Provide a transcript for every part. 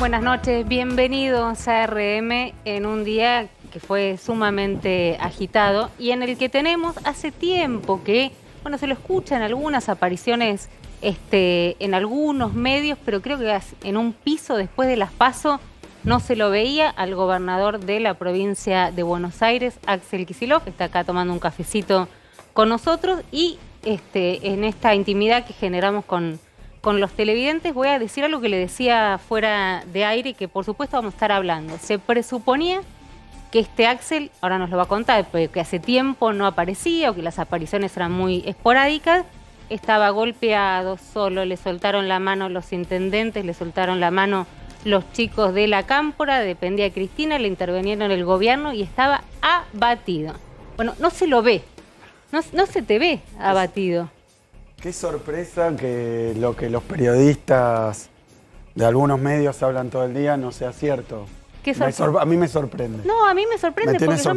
Buenas noches, bienvenidos a RM en un día que fue sumamente agitado y en el que tenemos hace tiempo que, bueno, se lo escucha en algunas apariciones en algunos medios, pero creo que en un piso después de las PASO no se lo veía al gobernador de la provincia de Buenos Aires, Axel Kicillof, está acá tomando un cafecito con nosotros y en esta intimidad que generamos con los televidentes voy a decir algo que le decía fuera de aire y que por supuesto vamos a estar hablando. Se presuponía que Axel, ahora nos lo va a contar, pero que hace tiempo no aparecía o que las apariciones eran muy esporádicas, estaba golpeado solo, le soltaron la mano los intendentes, le soltaron la mano los chicos de la Cámpora, dependía de Cristina, le intervinieron el gobierno y estaba abatido. Bueno, no se lo ve, no se te ve abatido. Qué sorpresa que lo que los periodistas de algunos medios hablan todo el día no sea cierto. A mí me sorprende. No, a mí me sorprende porque yo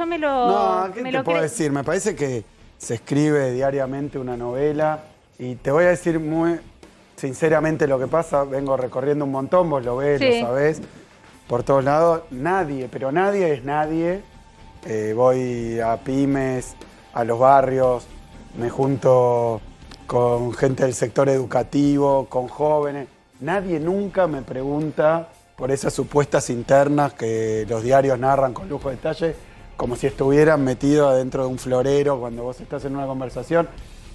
me lo No, ¿qué te puedo decir? Me parece que se escribe diariamente una novela y te voy a decir muy sinceramente lo que pasa. Vengo recorriendo un montón, vos lo ves, sí, lo sabés, por todos lados. Nadie, pero nadie es nadie. Voy a pymes, a los barrios, me junto con gente del sector educativo, con jóvenes. Nadie nunca me pregunta por esas supuestas internas que los diarios narran con lujo de detalle, como si estuvieran metidos adentro de un florero cuando vos estás en una conversación.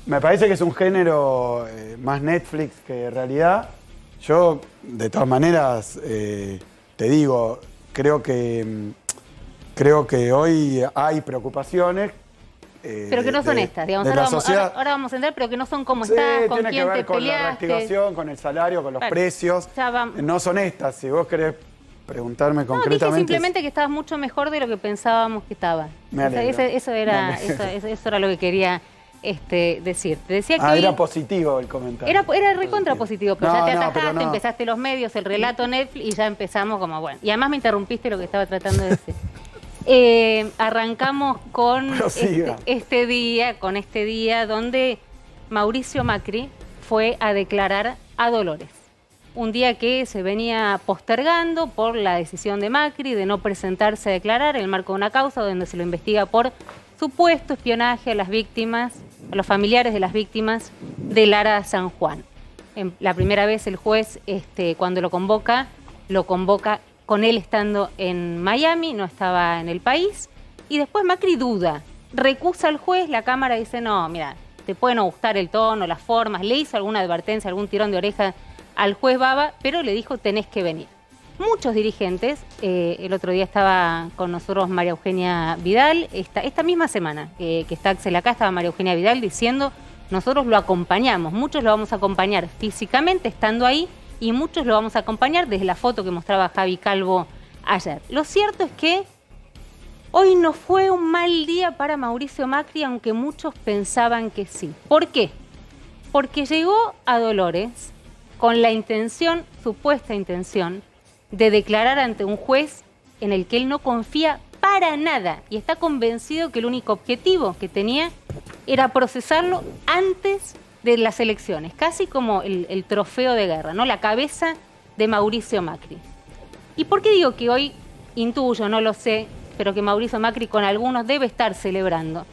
Me parece que es un género más Netflix que realidad. Yo, de todas maneras, te digo, creo que hoy hay preocupaciones. Pero que no son estas, digamos. Ahora vamos a entrar, pero que no son como estás, con quién te peleaste. Tiene que ver con la reactivación, con el salario, con los precios. No son estas. Si vos querés preguntarme concretamente... Dije simplemente que estabas mucho mejor de lo que pensábamos que estabas. Eso era lo que quería decir. Te decía que era positivo el comentario. Era recontra positivo, pero ya te atajaste, empezaste los medios, el relato Netflix y ya empezamos como bueno. Y además me interrumpiste lo que estaba tratando de decir. Arrancamos con este día donde Mauricio Macri fue a declarar a Dolores. Un día que se venía postergando por la decisión de Macri de no presentarse a declarar en el marco de una causa donde se lo investiga por supuesto espionaje a las víctimas, a los familiares de las víctimas de Lara San Juan. La primera vez el juez, cuando lo convoca con él estando en Miami, no estaba en el país, y después Macri duda, recusa al juez, la Cámara dice, no, mira, te puede no gustar el tono, las formas, le hizo alguna advertencia, algún tirón de oreja al juez Baba, pero le dijo, tenés que venir. Muchos dirigentes, el otro día estaba con nosotros María Eugenia Vidal, esta misma semana que está Axel acá, estaba María Eugenia Vidal diciendo, nosotros lo acompañamos, muchos lo vamos a acompañar físicamente estando ahí, y muchos lo vamos a acompañar desde la foto que mostraba Javi Calvo ayer. Lo cierto es que hoy no fue un mal día para Mauricio Macri, aunque muchos pensaban que sí. ¿Por qué? Porque llegó a Dolores con la intención, supuesta intención, de declarar ante un juez en el que él no confía para nada y está convencido que el único objetivo que tenía era procesarlo antes de las elecciones, casi como el trofeo de guerra, ¿no? La cabeza de Mauricio Macri. ¿Y por qué digo que hoy intuyo, no lo sé, pero que Mauricio Macri con algunos debe estar celebrando?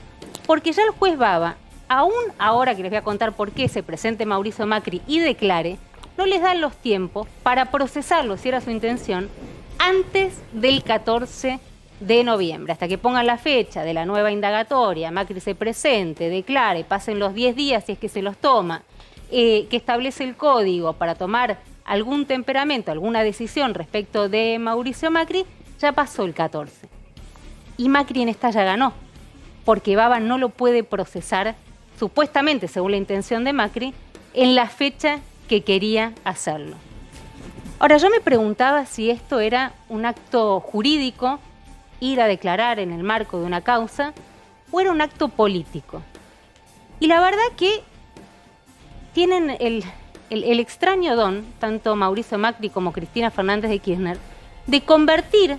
Porque ya el juez Baba, aún ahora que les voy a contar por qué se presente Mauricio Macri y declare, no les dan los tiempos para procesarlo, si era su intención, antes del 14 de noviembre, hasta que pongan la fecha de la nueva indagatoria, Macri se presente, declare, pasen los 10 días si es que se los toma, que establece el código para tomar algún temperamento, alguna decisión respecto de Mauricio Macri, ya pasó el 14. Y Macri en esta ya ganó, porque Baba no lo puede procesar, supuestamente, según la intención de Macri, en la fecha que quería hacerlo. Ahora, yo me preguntaba si esto era un acto jurídico, ir a declarar en el marco de una causa, o era un acto político. Y la verdad que tienen el extraño don, tanto Mauricio Macri como Cristina Fernández de Kirchner, de convertir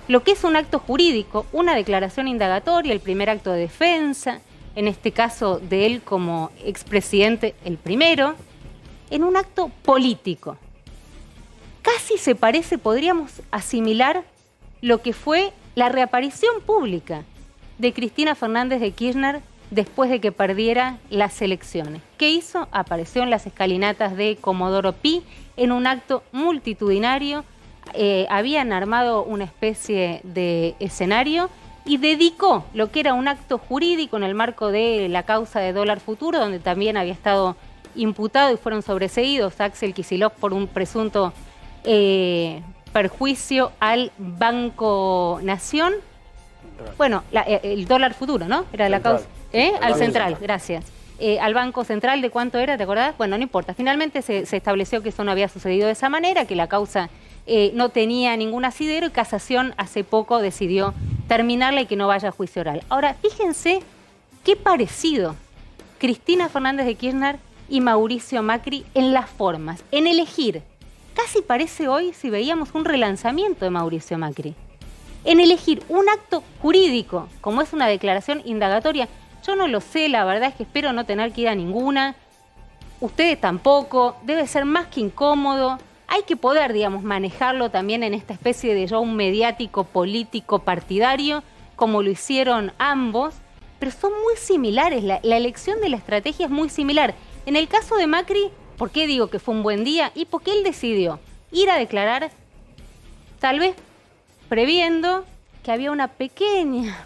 lo que es un acto jurídico, una declaración indagatoria, el primer acto de defensa, en este caso de él como expresidente, el primero, en un acto político. casi se parece, podríamos asimilar lo que fue la reaparición pública de Cristina Fernández de Kirchner después de que perdiera las elecciones. ¿Qué hizo? Apareció en las escalinatas de Comodoro Pi en un acto multitudinario. Habían armado una especie de escenario y dedicó lo que era un acto jurídico en el marco de la causa de dólar futuro, donde también había estado imputado y fueron sobreseídos Axel Kicillof por un presunto perjuicio al Banco Nación. Bueno, el dólar futuro, ¿no? Era la causa. Al Central, gracias. Al Banco Central, ¿de cuánto era? ¿Te acordás? Bueno, no importa. Finalmente se estableció que eso no había sucedido de esa manera, que la causa no tenía ningún asidero y Casación hace poco decidió terminarla y que no vaya a juicio oral. Ahora, fíjense qué parecido Cristina Fernández de Kirchner y Mauricio Macri en las formas, en elegir. Casi parece hoy si veíamos un relanzamiento de Mauricio Macri. En elegir un acto jurídico, como es una declaración indagatoria. Yo no lo sé, la verdad es que espero no tener que ir a ninguna. Ustedes tampoco, debe ser más que incómodo. Hay que poder, digamos, manejarlo también en esta especie de show mediático, político, partidario, como lo hicieron ambos, pero son muy similares, la elección de la estrategia es muy similar. En el caso de Macri, ¿por qué digo que fue un buen día? Y porque él decidió ir a declarar, tal vez previendo que había una pequeña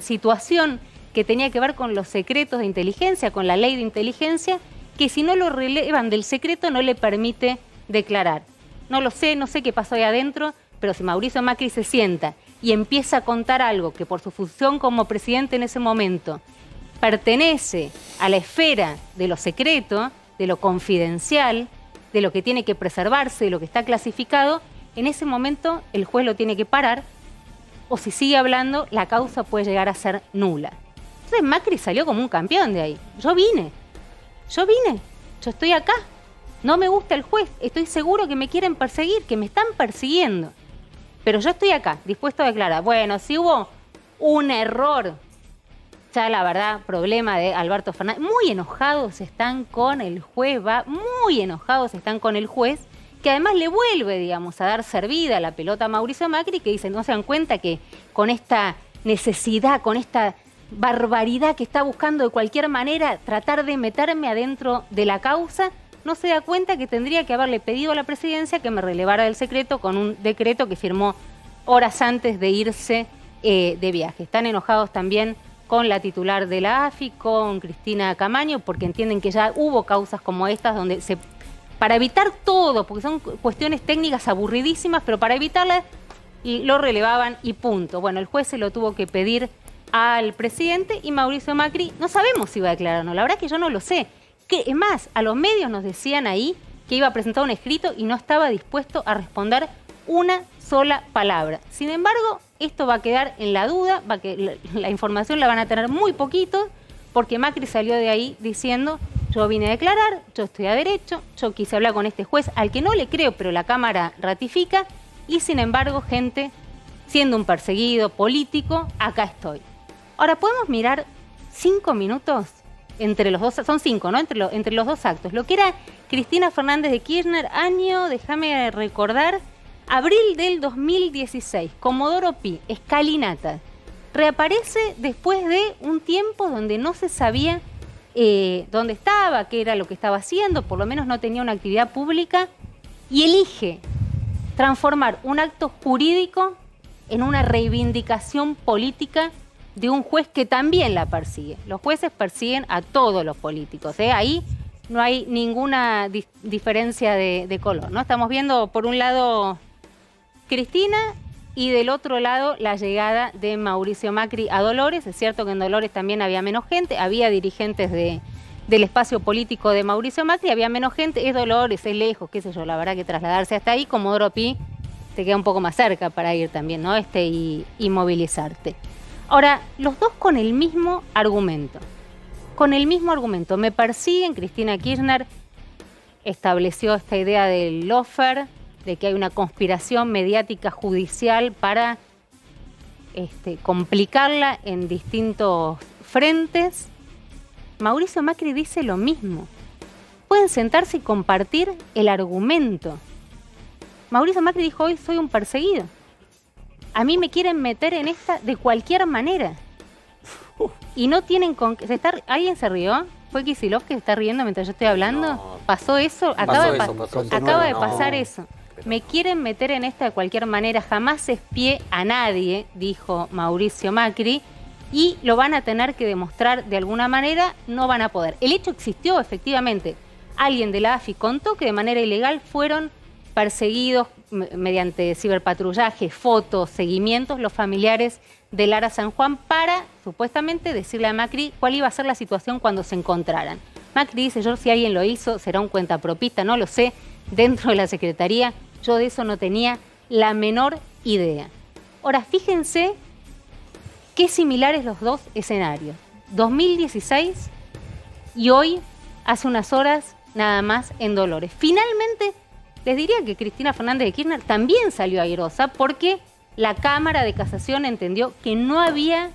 situación que tenía que ver con los secretos de inteligencia, con la ley de inteligencia, que si no lo relevan del secreto no le permite declarar. No lo sé, no sé qué pasó ahí adentro, pero si Mauricio Macri se sienta y empieza a contar algo que por su función como presidente en ese momento pertenece a la esfera de lo secreto, de lo confidencial, de lo que tiene que preservarse, de lo que está clasificado, en ese momento el juez lo tiene que parar, o si sigue hablando, la causa puede llegar a ser nula. Entonces Macri salió como un campeón de ahí. Yo vine, yo estoy acá. No me gusta el juez, estoy seguro que me quieren perseguir, que me están persiguiendo. Pero yo estoy acá, dispuesto a declarar. Bueno, si hubo un error, ya la verdad, problema de Alberto Fernández. Muy enojados están con el juez, muy enojados están con el juez, que además le vuelve, digamos, a dar servida la pelota a Mauricio Macri, que dice, no se dan cuenta que con esta necesidad, con esta barbaridad que está buscando de cualquier manera tratar de meterme adentro de la causa, no se da cuenta que tendría que haberle pedido a la presidencia que me relevara del secreto con un decreto que firmó horas antes de irse de viaje. Están enojados también con la titular de la AFI, con Cristina Camaño, porque entienden que ya hubo causas como estas donde para evitar todo, porque son cuestiones técnicas aburridísimas, pero para evitarlas lo relevaban y punto. Bueno, el juez se lo tuvo que pedir al presidente y Mauricio Macri, no sabemos si iba a declarar o no, la verdad es que yo no lo sé. Es más, a los medios nos decían ahí que iba a presentar un escrito y no estaba dispuesto a responder una sola palabra. Sin embargo, esto va a quedar en la duda, la información la van a tener muy poquito, porque Macri salió de ahí diciendo, yo vine a declarar, yo estoy a derecho, yo quise hablar con este juez al que no le creo, pero la Cámara ratifica, y sin embargo, gente, siendo un perseguido político, acá estoy. Ahora, podemos mirar 5 minutos entre los dos, son 5, ¿no? Entre los dos actos. Lo que era Cristina Fernández de Kirchner, año, déjame recordar, abril del 2016, Comodoro Pi, escalinata. Reaparece después de un tiempo donde no se sabía dónde estaba, qué era lo que estaba haciendo, por lo menos no tenía una actividad pública, y elige transformar un acto jurídico en una reivindicación política de un juez que también la persigue. Los jueces persiguen a todos los políticos, ahí no hay ninguna diferencia de color, ¿no? Estamos viendo por un lado Cristina y del otro lado la llegada de Mauricio Macri a Dolores. Es cierto que en Dolores también había menos gente, había dirigentes del espacio político de Mauricio Macri, había menos gente, es Dolores, es lejos, qué sé yo, la verdad que trasladarse hasta ahí, Comodoro Pi te queda un poco más cerca para ir también, ¿no? Y movilizarte. Ahora, los dos con el mismo argumento. Me persiguen. Cristina Kirchner estableció esta idea del lawfare, de que hay una conspiración mediática judicial para complicarla en distintos frentes. Mauricio Macri dice lo mismo. Pueden sentarse y compartir el argumento. Mauricio Macri dijo hoy, soy un perseguido. A mí me quieren meter en esta de cualquier manera. Y no tienen con qué... ¿Alguien se rió? ¿Fue Kicillof que se está riendo mientras yo estoy hablando? No. ¿Pasó eso? Acaba de pasar No. eso. Me quieren meter en esta de cualquier manera. Jamás espié a nadie, dijo Mauricio Macri. Y lo van a tener que demostrar de alguna manera, no van a poder. El hecho existió, efectivamente. Alguien de la AFI contó que de manera ilegal fueron perseguidos mediante ciberpatrullaje, fotos, seguimientos, los familiares de Lara San Juan para, supuestamente, decirle a Macri cuál iba a ser la situación cuando se encontraran. Macri dice, yo si alguien lo hizo, será un cuentapropista, no lo sé, dentro de la Secretaría, yo de eso no tenía la menor idea. Ahora, fíjense qué similares los dos escenarios. 2016 y hoy, hace unas horas, nada más en Dolores. Finalmente, les diría que Cristina Fernández de Kirchner también salió airosa porque la Cámara de Casación entendió que no había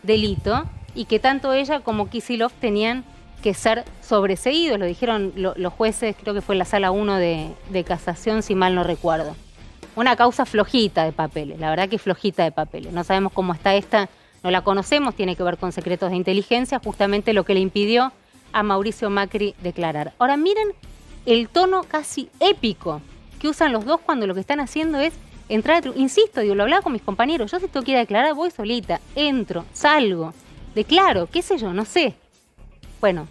delito y que tanto ella como Kicillof tenían que ser sobreseídos. Lo dijeron los jueces, creo que fue en la Sala 1 de Casación, si mal no recuerdo. Una causa flojita de papeles, la verdad que flojita de papeles. No sabemos cómo está esta, no la conocemos, tiene que ver con secretos de inteligencia, justamente lo que le impidió a Mauricio Macri declarar. Ahora miren el tono casi épico que usan los dos cuando lo que están haciendo es entrar, insisto, digo, lo hablaba con mis compañeros, yo si tengo que ir a declarar voy solita, entro, salgo, declaro, qué sé yo, no sé. Bueno,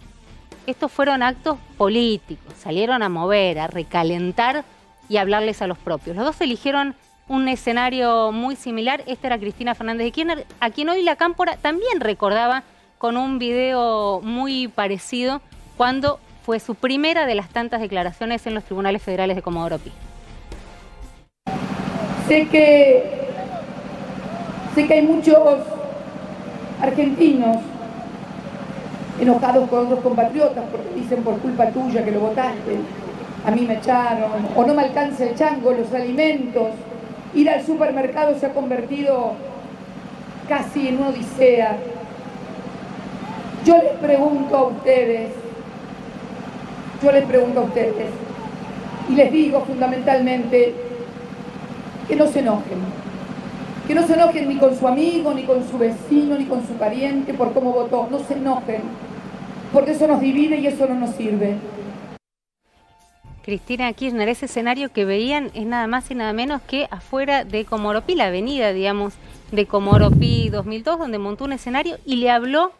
estos fueron actos políticos, salieron a mover, a recalentar y a hablarles a los propios. Los dos eligieron un escenario muy similar, esta era Cristina Fernández de Kirchner, a quien hoy la Cámpora también recordaba con un video muy parecido cuando fue su primera de las tantas declaraciones en los tribunales federales de Comodoro Pi. Sé que hay muchos argentinos enojados con otros compatriotas porque dicen por culpa tuya que lo votaste, a mí me echaron, o no me alcanza el chango, los alimentos, ir al supermercado se ha convertido casi en una odisea. Yo les pregunto a ustedes, y les digo fundamentalmente que no se enojen ni con su amigo, ni con su vecino, ni con su pariente por cómo votó, no se enojen, porque eso nos divide y eso no nos sirve. Cristina Kirchner, ese escenario que veían es nada más y nada menos que afuera de Comodoro Pi, la avenida, digamos, de Comodoro Pi 2002, donde montó un escenario y le habló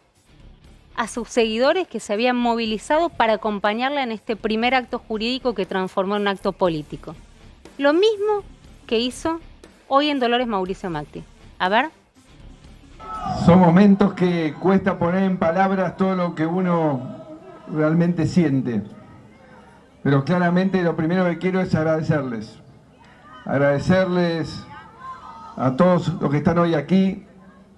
a sus seguidores que se habían movilizado para acompañarla en este primer acto jurídico que transformó en un acto político. Lo mismo que hizo hoy en Dolores Mauricio Macri. A ver. Son momentos que cuesta poner en palabras todo lo que uno realmente siente. Pero claramente lo primero que quiero es agradecerles. Agradecerles a todos los que están hoy aquí,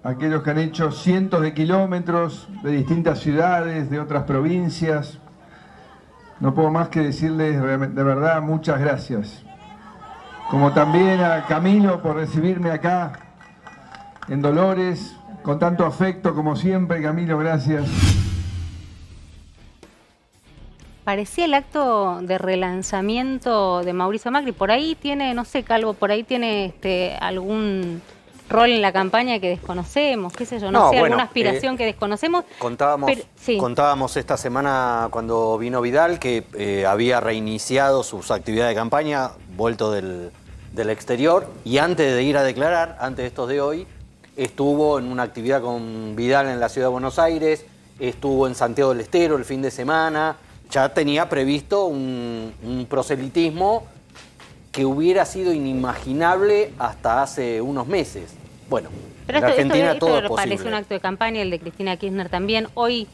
aquellos que han hecho cientos de kilómetros de distintas ciudades, de otras provincias. No puedo más que decirles de verdad muchas gracias. Como también a Camilo por recibirme acá en Dolores, con tanto afecto como siempre. Camilo, gracias. Parecía el acto de relanzamiento de Mauricio Macri. Por ahí tiene, no sé, Calvo, por ahí tiene algún rol en la campaña que desconocemos, qué sé yo, no sé, bueno, alguna aspiración que desconocemos. Contábamos esta semana cuando vino Vidal que había reiniciado sus actividades de campaña, vuelto del exterior, y antes de ir a declarar, antes de estos de hoy, estuvo en una actividad con Vidal en la ciudad de Buenos Aires, estuvo en Santiago del Estero el fin de semana, ya tenía previsto un proselitismo que hubiera sido inimaginable hasta hace unos meses. Bueno, pero en Argentina todo es esto posible. parece un acto de campaña, el de Cristina Kirchner también. Hoy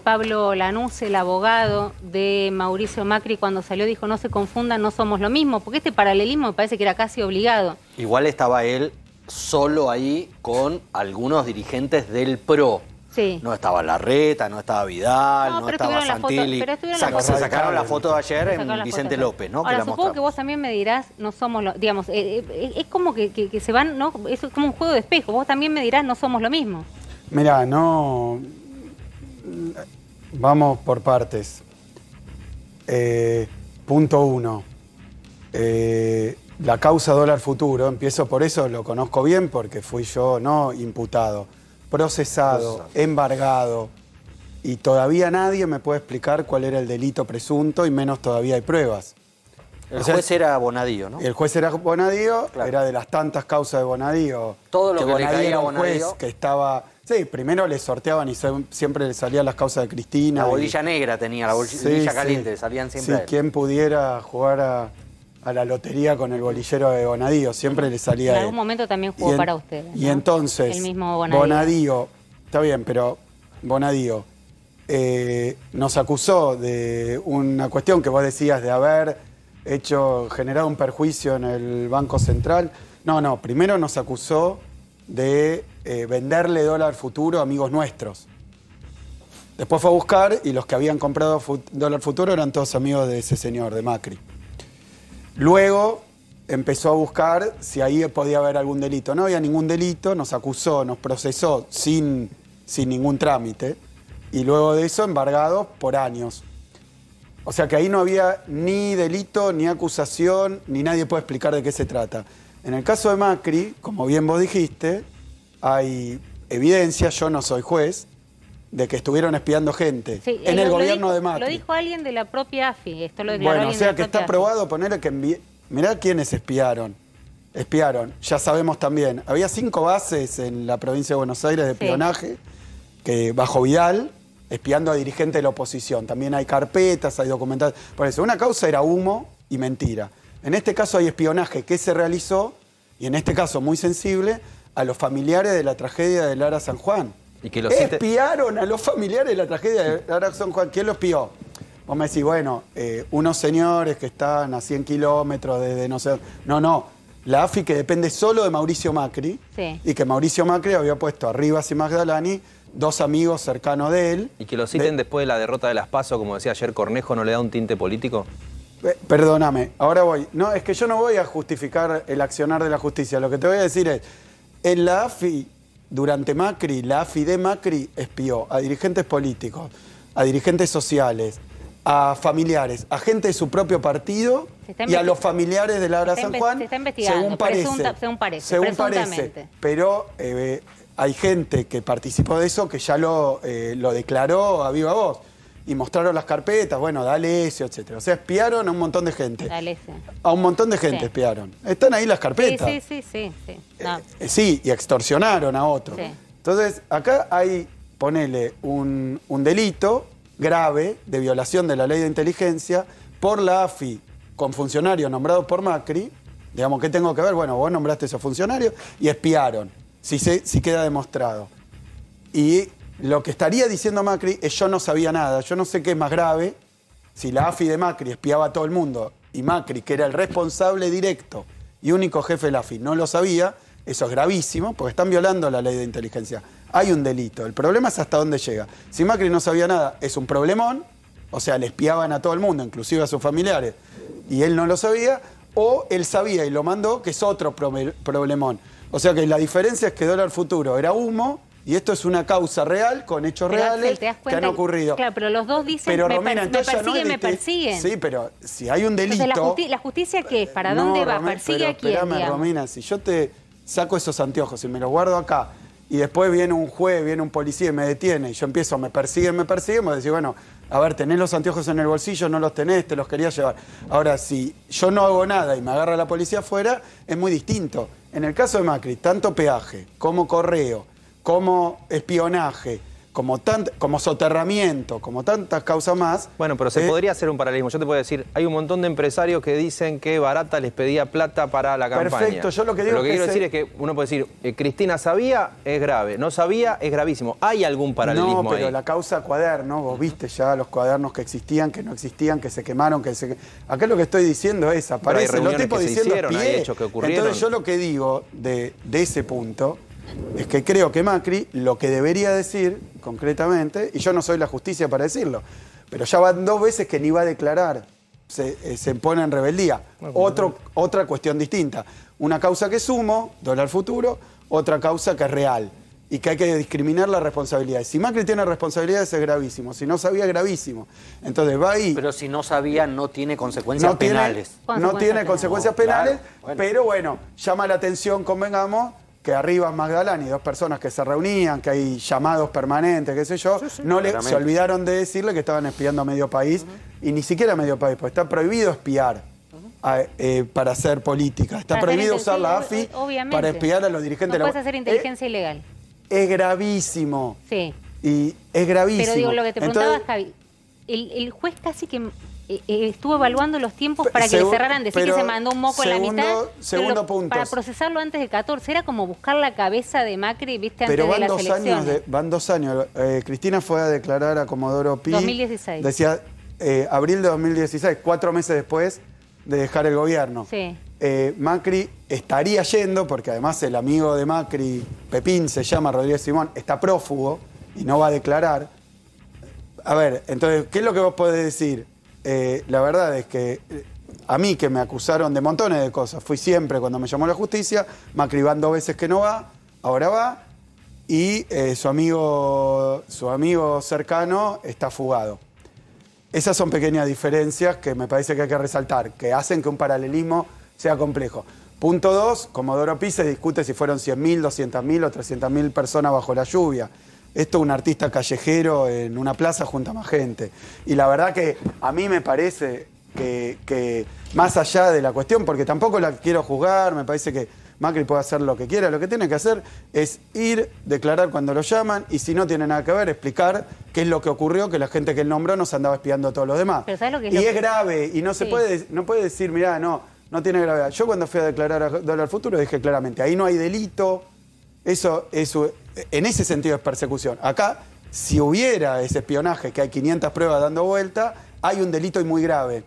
Pablo Lanús, el abogado de Mauricio Macri, cuando salió dijo no se confundan, no somos lo mismo, porque este paralelismo me parece que era casi obligado. Igual estaba él solo ahí con algunos dirigentes del PRO. Sí. No estaba Larreta, no estaba Vidal, no estaba Santilli. Se sacaron la foto de ayer en Vicente López, ¿no? Ahora, supongo que vos también me dirás, no somos lo... Digamos, es como que se van, ¿no? Es como un juego de espejo. Vos también me dirás, no somos lo mismo. Mirá, no... Vamos por partes. Punto 1. la causa dólar futuro, empiezo por eso, lo conozco bien porque fui yo, no imputado, procesado, embargado, y todavía nadie me puede explicar cuál era el delito presunto y menos todavía hay pruebas. El juez era Bonadío, ¿no? El juez era Bonadío, claro. Era de las tantas causas de Bonadío. Todo lo que le caía a Bonadío. Juez que estaba... Sí, primero le sorteaban y siempre le salían las causas de Cristina. La bolilla negra tenía, la bolilla caliente, salían siempre. Sí, quien pudiera jugar a la lotería con el bolillero de Bonadío, siempre le salía en algún momento también jugó para ustedes, ¿no? Y entonces, el mismo Bonadío, está bien, pero Bonadío nos acusó de una cuestión que vos decías de haber generado un perjuicio en el Banco Central. No, primero nos acusó de venderle dólar futuro a amigos nuestros. Después fue a buscar y los que habían comprado dólar futuro eran todos amigos de ese señor, de Macri. Luego empezó a buscar si ahí podía haber algún delito. No había ningún delito, nos acusó, nos procesó sin ningún trámite y luego de eso embargados por años. O sea que ahí no había ni delito, ni acusación, ni nadie puede explicar de qué se trata. En el caso de Macri, como bien vos dijiste, hay evidencia, yo no soy juez, de que estuvieron espiando gente en el gobierno de Macri. Lo dijo alguien de la propia AFI, esto lo declaró alguien de la propia AFI. Bueno, o sea que está probado, ponerle que mirá quiénes espiaron. Ya sabemos también, había 5 bases en la provincia de Buenos Aires de espionaje, que bajo Vidal, espiando a dirigentes de la oposición. También hay carpetas, hay documentales. Por eso, una causa era humo y mentira. En este caso hay espionaje que se realizó, y en este caso muy sensible, a los familiares de la tragedia de Lara San Juan. ¿Y que espiaron a los familiares de la tragedia de Lara San Juan? ¿Quién lo espió? Vos me decís, bueno, unos señores que están a 100 kilómetros de no sé... No. La AFI que depende solo de Mauricio Macri, y que Mauricio Macri había puesto a Rivas y Magdalani, 2 amigos cercanos de él. ¿Y que lo citen después de la derrota de las PASO, como decía ayer Cornejo, no le da un tinte político? Perdóname, ahora voy. No, es que yo no voy a justificar el accionar de la justicia. Lo que te voy a decir es, en la AFI, durante Macri, la AFI de Macri espió a dirigentes políticos, a dirigentes sociales, a familiares, a gente de su propio partido y a los familiares de Lara San Juan, se está investigando, según parece. Pero hay gente que participó de eso que ya lo declaró a viva voz. Y mostraron las carpetas, bueno, D'Alessio, etc. O sea, espiaron a un montón de gente. D'Alessio. A un montón de gente espiaron. Están ahí las carpetas. Sí. No. Sí, y extorsionaron a otros. Sí. Entonces, acá hay, ponele, un delito grave de violación de la ley de inteligencia por la AFI con funcionarios nombrados por Macri. Digamos, ¿qué tengo que ver? Bueno, vos nombraste a esos funcionarios y espiaron, si queda demostrado. Y lo que estaría diciendo Macri es yo no sabía nada, yo no sé qué es más grave, si la AFI de Macri espiaba a todo el mundo y Macri, que era el responsable directo y único jefe de la AFI, no lo sabía, eso es gravísimo porque están violando la ley de inteligencia. Hay un delito, el problema es hasta dónde llega. Si Macri no sabía nada, es un problemón, o sea, le espiaban a todo el mundo, inclusive a sus familiares, y él no lo sabía, o él sabía y lo mandó, que es otro problemón. O sea que la diferencia es que dólar futuro era humo, y esto es una causa real, con hechos reales que han ocurrido. Claro, pero los dos dicen, me persiguen. Sí, pero si hay un delito... Entonces, ¿la justicia qué es? ¿Para dónde va? ¿Persigue a quién, digamos? Romina, si yo te saco esos anteojos y me los guardo acá, y después viene un juez, viene un policía y me detiene, y yo empiezo, me persiguen, me decís, bueno, a ver, tenés los anteojos en el bolsillo, no los tenés, te los quería llevar. Ahora, si yo no hago nada y me agarra la policía afuera, es muy distinto. En el caso de Macri, tanto peaje como correo, como espionaje, como soterramiento, como tantas causas más. Bueno, pero se podría hacer un paralelismo. Yo te puedo decir, hay un montón de empresarios que dicen que Barata les pedía plata para la campaña. Perfecto, yo lo que digo quiero decir es que uno puede decir, Cristina sabía, es grave, no sabía, es gravísimo. ¿Hay algún paralelismo ahí? No, pero la causa cuaderno, vos viste ya los cuadernos que existían, que no existían, que se quemaron, Acá lo que estoy diciendo es, aparecen los tipos diciendo hay hechos que ocurrieron. Entonces yo lo que digo de ese punto es que creo que Macri lo que debería decir concretamente, y yo no soy la justicia para decirlo, pero ya van 2 veces que ni va a declarar, se pone en rebeldía. Otra cuestión distinta, una causa que es humo, dólar futuro, otra causa que es real. y que hay que discriminar las responsabilidades. Si Macri tiene responsabilidades es gravísimo, si no sabía es gravísimo. Entonces va ahí... Pero si no sabía no tiene consecuencias penales. No tiene consecuencias penales, claro, bueno. Pero bueno, llama la atención, convengamos, que arriba Magdalani, 2 personas que se reunían, que hay llamados permanentes, qué sé yo, se olvidaron de decirle que estaban espiando a medio país, y ni siquiera a medio país, porque está prohibido espiar para hacer política. Está prohibido usar la AFI para espiar a los dirigentes. No puedes hacer inteligencia ilegal. Es gravísimo. Sí. Y es gravísimo. Pero digo, lo que te preguntaba, Javi, el juez casi que estuvo evaluando los tiempos para que le cerraran, decir que se mandó un moco en la mitad. Segundo punto. Para procesarlo antes del 14, era como buscar la cabeza de Macri, viste, antes de las elecciones. Van 2 años. Cristina fue a declarar a Comodoro Pi. 2016. Decía, abril de 2016, 4 meses después de dejar el gobierno. Sí. Macri estaría yendo, porque además el amigo de Macri, Pepín, se llama Rodríguez Simón, está prófugo y no va a declarar. A ver, entonces, ¿qué es lo que vos podés decir? La verdad es que a mí, que me acusaron de montones de cosas, fui siempre cuando me llamó la justicia, Macri van 2 veces que no va, ahora va, y su amigo cercano está fugado. Esas son pequeñas diferencias que me parece que hay que resaltar, que hacen que un paralelismo sea complejo. Punto 2, Comodoro Pi se discute si fueron 100.000, 200.000 o 300.000 personas bajo la lluvia. Esto es un artista callejero en una plaza junto a más gente. Y la verdad que a mí me parece que más allá de la cuestión, porque tampoco la quiero juzgar, me parece que Macri puede hacer lo que quiera, lo que tiene que hacer es ir, declarar cuando lo llaman, y si no tiene nada que ver, explicar qué es lo que ocurrió, que la gente que él nombró nos andaba espiando a todos los demás. Pero ¿sabes lo que es y es grave, y no se puede decir, mirá, no tiene gravedad. Yo cuando fui a declarar a Dólar Futuro dije claramente, ahí no hay delito, eso en ese sentido es persecución. Acá, si hubiera ese espionaje, que hay 500 pruebas dando vuelta, hay un delito y muy grave.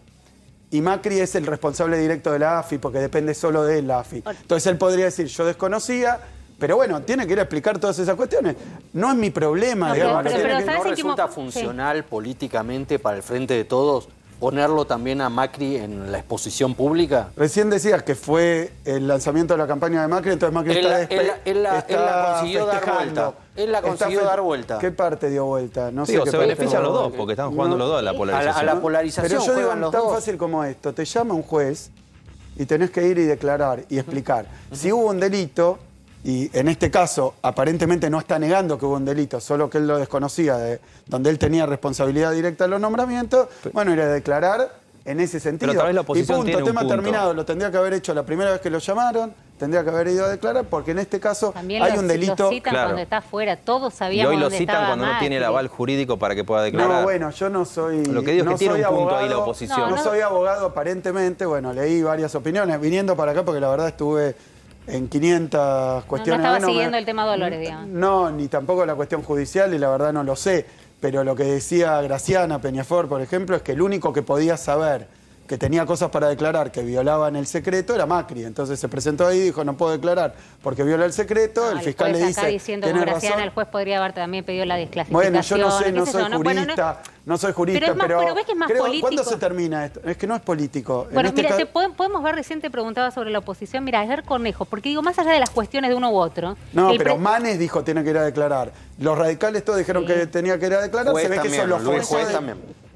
Y Macri es el responsable directo de la AFI, porque depende solo de él la AFI. Entonces él podría decir, yo desconocía, pero bueno, tiene que ir a explicar todas esas cuestiones. No es mi problema, digamos. Pero ¿no resulta funcional políticamente para el Frente de Todos ponerlo también a Macri en la exposición pública? Recién decías que fue el lanzamiento de la campaña de Macri, entonces Macri él la consiguió dar vuelta. Él la consiguió dar vuelta. ¿Qué parte dio vuelta? No sé. Digo, se benefician los dos, porque están jugando los dos a la polarización. A la polarización. Pero yo digo, tan fácil como esto. Te llama un juez y tenés que ir y declarar y explicar. Si hubo un delito, y en este caso aparentemente no está negando que hubo un delito, solo que él lo desconocía, donde él tenía responsabilidad directa en los nombramientos, bueno, ir a declarar en ese sentido. Pero tal vez la oposición y punto, tiene un tema punto. terminado. Lo tendría que haber hecho la primera vez que lo llamaron, tendría que haber ido a declarar, porque en este caso también hay un delito. Lo citan cuando está afuera, todos sabíamos. Y hoy lo dónde citan estaba cuando no Macri. tiene el aval jurídico para que pueda declarar. No, bueno, yo no soy. Lo que digo es que tiene un punto abogado, ahí la oposición. No soy abogado aparentemente, bueno, leí varias opiniones viniendo para acá porque la verdad estuve en 500 cuestiones. No estaba siguiendo el tema Dolores, digamos. No, ni tampoco la cuestión judicial, y la verdad no lo sé. Pero lo que decía Graciana Peñafort, por ejemplo, es que el único que podía saber que tenía cosas para declarar que violaban el secreto era Macri. Entonces se presentó ahí y dijo, no puedo declarar porque viola el secreto. El fiscal le dice, diciendo con Graciana, el juez podría haber también pedido la desclasificación. Bueno, yo no sé, no soy jurista, no soy jurista, pero ves que es más creo, político. ¿cuándo se termina esto? Es que no es político. Bueno, mira, podemos ver, recién te preguntaba sobre la oposición, mira, ayer Cornejo, porque digo, más allá de las cuestiones de uno u otro. No, pero Manes dijo tiene que ir a declarar. Los radicales todos dijeron que tenía que ir a declarar, se ve que eso lo fuerza.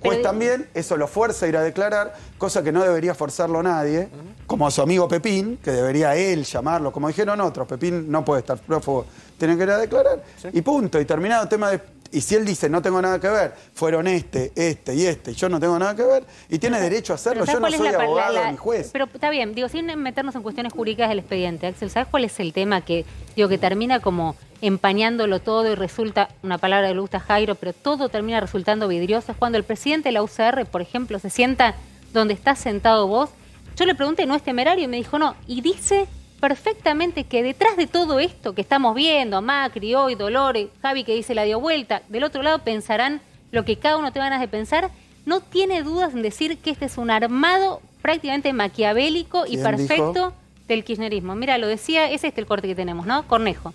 Juez también, eso lo fuerza a ir a declarar, cosa que no debería forzarlo nadie, como a su amigo Pepín, que debería él llamarlo, como dijeron otros, Pepín no puede estar prófugo, tiene que ir a declarar, y punto, y terminado el tema de... Y si él dice, no tengo nada que ver, fueron este, y yo no tengo nada que ver, y tiene derecho a hacerlo, yo no soy abogado ni juez. Pero está bien, digo, sin meternos en cuestiones jurídicas del expediente, Axel, ¿sabes cuál es el tema que termina como empañándolo todo y resulta, una palabra que le gusta a Jairo, pero todo termina resultando vidrioso? Es cuando el presidente de la UCR, por ejemplo, se sienta donde estás sentado vos. Yo le pregunté, ¿no es temerario? Y me dijo, no, y dice perfectamente que detrás de todo esto que estamos viendo, Macri, hoy, Dolores, Javi que dice la dio vuelta, del otro lado pensarán lo que cada uno tenga ganas de pensar, no tiene dudas en decir que este es un armado prácticamente maquiavélico y perfecto del kirchnerismo. Mira, lo decía, es el corte que tenemos, ¿no? Cornejo.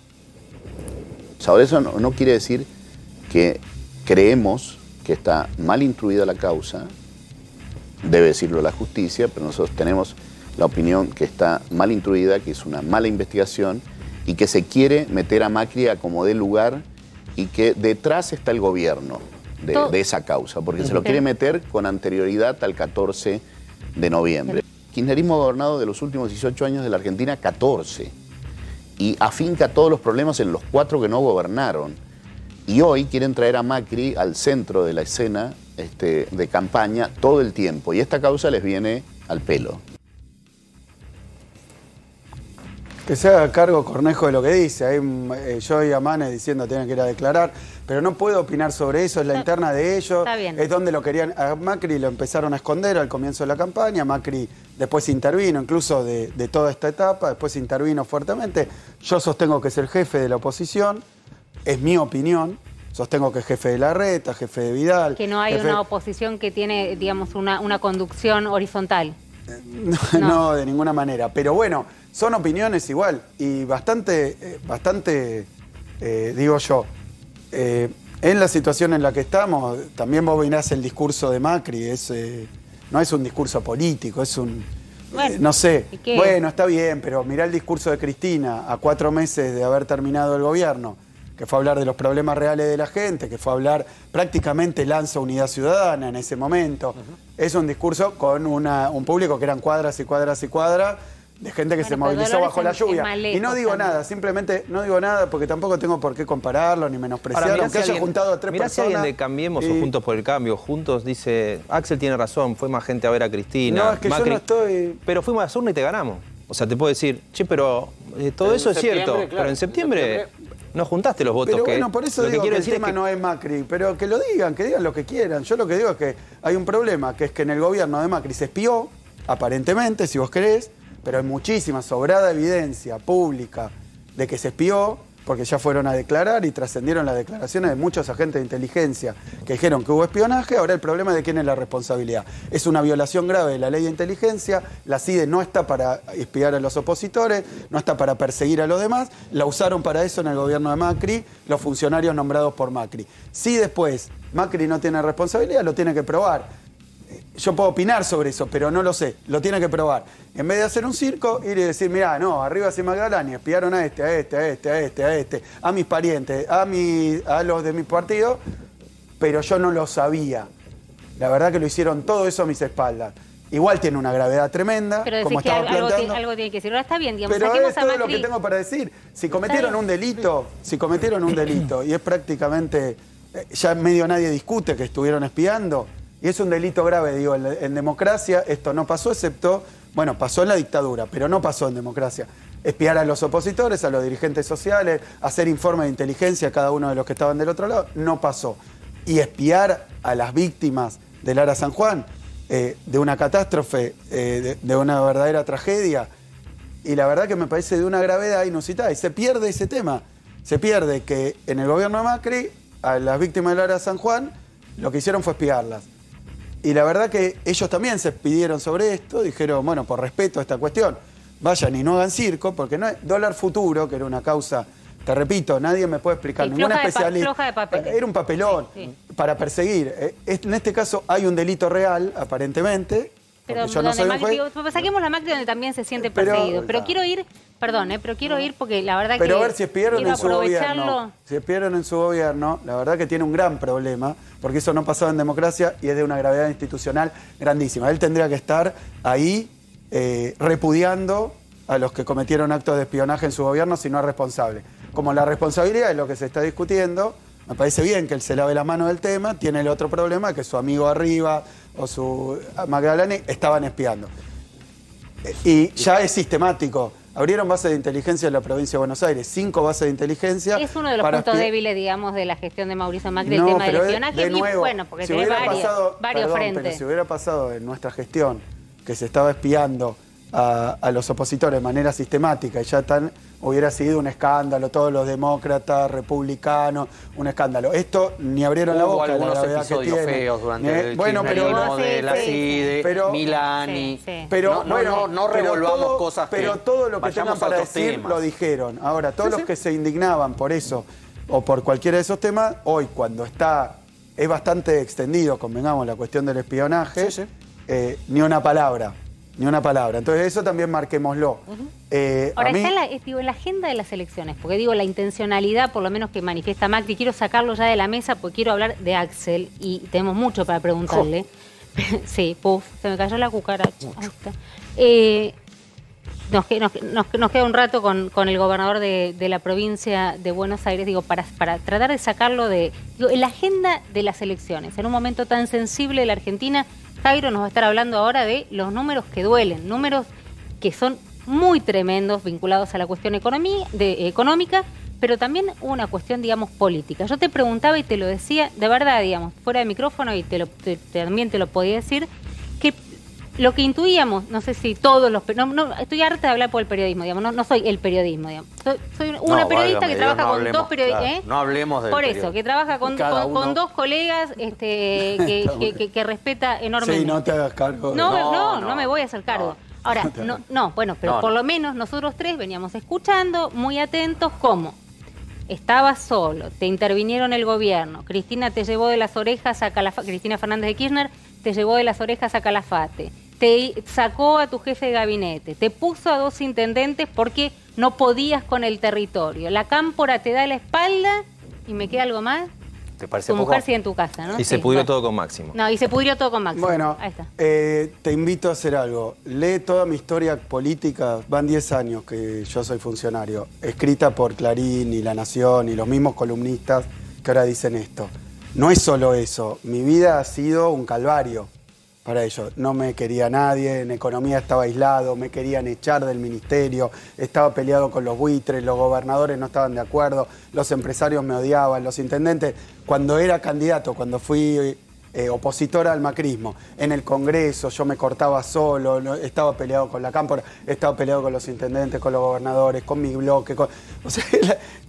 Ahora, eso no quiere decir que creemos que está mal instruida la causa, debe decirlo la justicia, pero nosotros tenemos la opinión que está mal instruida, que es una mala investigación y que se quiere meter a Macri a como dé lugar y que detrás está el gobierno de esa causa, porque se lo quiere meter con anterioridad al 14 de noviembre. Kirchnerismo ha gobernado de los últimos 18 años de la Argentina 14 y afinca todos los problemas en los 4 que no gobernaron. Y hoy quieren traer a Macri al centro de la escena de campaña todo el tiempo. Y esta causa les viene al pelo. Que se haga cargo Cornejo de lo que dice. Ahí, yo y Amane diciendo que tienen que ir a declarar, pero no puedo opinar sobre eso, es la interna de ellos. Está bien. Es donde lo querían. A Macri lo empezaron a esconder al comienzo de la campaña. Macri después intervino, incluso de toda esta etapa, después intervino fuertemente. Yo sostengo que es el jefe de la oposición, es mi opinión. Sostengo que es jefe de Larreta, jefe de Vidal. Que no hay una oposición que tiene, digamos, una conducción horizontal. No, de ninguna manera. Pero bueno, son opiniones igual y bastante, digo yo, en la situación en la que estamos, también vos mirás el discurso de Macri, no es un discurso político, es un... Bueno, no sé, bueno, está bien, pero mirá el discurso de Cristina a 4 meses de haber terminado el gobierno, que fue a hablar de los problemas reales de la gente, que fue a hablar, prácticamente lanza Unidad Ciudadana en ese momento. Es un discurso con un público que eran cuadras y cuadras y cuadras, de gente que se movilizó bajo la lluvia. Y no digo nada, simplemente no digo nada porque tampoco tengo por qué compararlo ni menospreciarlo, aunque haya juntado a 3 personas. Si alguien de Cambiemos o Juntos por el Cambio, juntos dice, Axel tiene razón, fue más gente a ver a Cristina. No, es que Macri, yo no estoy... Pero fuimos a las urnas y te ganamos. O sea, te puedo decir, che, pero todo eso es cierto, claro, pero en septiembre... No juntaste los votos. Pero bueno, por eso digo que el tema no es Macri, pero que lo digan, que digan lo que quieran. Yo lo que digo es que hay un problema, que es que en el gobierno de Macri se espió, aparentemente, si vos querés, pero hay muchísima sobrada evidencia pública de que se espió, porque ya fueron a declarar y trascendieron las declaraciones de muchos agentes de inteligencia que dijeron que hubo espionaje. Ahora el problema es de quién es la responsabilidad. Es una violación grave de la ley de inteligencia, la CIDE no está para espiar a los opositores, no está para perseguir a los demás, la usaron para eso en el gobierno de Macri, los funcionarios nombrados por Macri. Si después Macri no tiene responsabilidad, lo tiene que probar. Yo puedo opinar sobre eso, pero no lo sé, lo tiene que probar. En vez de hacer un circo, ir y decir, mirá, no, arriba se Magdalani, espiaron a este, a mis parientes, a los de mi partido, pero yo no lo sabía. La verdad que lo hicieron todo eso a mis espaldas. Igual tiene una gravedad tremenda, pero como estaba planteando. Algo tiene que decir. Ahora está bien, digamos, pero saquemos es todo a Macri. lo que tengo para decir. Si cometieron un delito, y es prácticamente, ya medio nadie discute que estuvieron espiando, y es un delito grave, digo, en democracia esto no pasó, excepto, bueno, pasó en la dictadura, pero no pasó en democracia. Espiar a los opositores, a los dirigentes sociales, hacer informes de inteligencia a cada uno de los que estaban del otro lado, no pasó. Y espiar a las víctimas del Ara San Juan, de una catástrofe, de una verdadera tragedia, y la verdad que me parece de una gravedad inusitada, y se pierde ese tema. Se pierde que en el gobierno de Macri, a las víctimas del Ara San Juan, lo que hicieron fue espiarlas. Y la verdad que ellos también se pidieron sobre esto, dijeron, bueno, por respeto a esta cuestión, vayan y no hagan circo, porque no es Dólar Futuro, que era una causa, te repito, nadie me puede explicar, ningún especialista. Era un papelón para perseguir. En este caso hay un delito real, aparentemente. Pero yo no soy saquemos la Macri donde también se siente perseguido. Pero quiero ir, perdón, pero quiero ir porque la verdad pero que... a ver si espiaron en su gobierno. Si espiaron en su gobierno, la verdad que tiene un gran problema, porque eso no pasaba en democracia y es de una gravedad institucional grandísima. Él tendría que estar ahí repudiando a los que cometieron actos de espionaje en su gobierno si no es responsable. Como la responsabilidad es lo que se está discutiendo, me parece bien que él se lave la mano del tema, tiene el otro problema que su amigo arriba o su Magdalani estaban espiando. Y ya es sistemático. Abrieron bases de inteligencia en la provincia de Buenos Aires, 5 bases de inteligencia. Es uno de los puntos débiles, digamos, de la gestión de Mauricio Macri, el tema del espionaje. De nuevo, bueno, porque si tiene varios frentes. Pero si hubiera pasado en nuestra gestión que se estaba espiando a los opositores de manera sistemática y ya hubiera sido un escándalo, todos los demócratas, republicanos, un escándalo. Esto ni abrieron la boca. Hubo algunos episodios feos durante el kirchnerismo de la CIDE, Milani. Pero no revolvamos cosas pero todo lo que tengan para decir lo dijeron. Ahora, todos los que se indignaban por eso o por cualquiera de esos temas, hoy cuando es bastante extendido, convengamos, la cuestión del espionaje, ni una palabra. Ni una palabra. Entonces eso también marquémoslo. Ahora, está en la agenda de las elecciones, porque digo, la intencionalidad, por lo menos que manifiesta Macri, quiero sacarlo ya de la mesa porque quiero hablar de Axel y tenemos mucho para preguntarle. Sí, se me cayó la cucaracha. Ahí está. Nos queda un rato con el gobernador de la provincia de Buenos Aires, digo, para tratar de sacarlo en la agenda de las elecciones, en un momento tan sensible de la Argentina. Jairo nos va a estar hablando ahora de los números que duelen, números que son muy tremendos vinculados a la cuestión económica, pero también una cuestión, digamos, política. Yo te preguntaba y te lo decía, de verdad, digamos, fuera de micrófono, y también te lo podía decir, que lo que intuíamos, no sé si todos los... estoy harta de hablar por el periodismo, digamos, no soy el periodismo, digamos. Soy una periodista que trabaja con dos periodistas. No hablemos del periodismo. Por eso, que trabaja con dos colegas que respeta enormemente. Sí, no te hagas cargo. No me voy a hacer cargo. Ahora, bueno, pero por lo menos nosotros tres veníamos escuchando, muy atentos, cómo estabas solo, te intervinieron el gobierno, Cristina te llevó de las orejas a Calafate, Cristina Fernández de Kirchner te llevó de las orejas a Calafate, te sacó a tu jefe de gabinete, te puso a 2 intendentes porque no podías con el territorio, la cámpora te da la espalda y me queda algo más. ¿Te parece tu poco? mujer sigue en tu casa, ¿no? Y se pudrió todo con Máximo. No, y se pudrió todo con Máximo. Bueno, ahí está. Te invito a hacer algo. Lee toda mi historia política, van 10 años que yo soy funcionario, escrita por Clarín y La Nación y los mismos columnistas que ahora dicen esto. No es solo eso, mi vida ha sido un calvario para ellos. No me quería nadie, en economía estaba aislado, me querían echar del ministerio, estaba peleado con los buitres, los gobernadores no estaban de acuerdo, los empresarios me odiaban, los intendentes. Cuando era candidato, cuando fui opositora al macrismo, en el Congreso yo me cortaba solo, estaba peleado con la cámpora, estaba peleado con los intendentes, con los gobernadores, con mi bloque. O sea,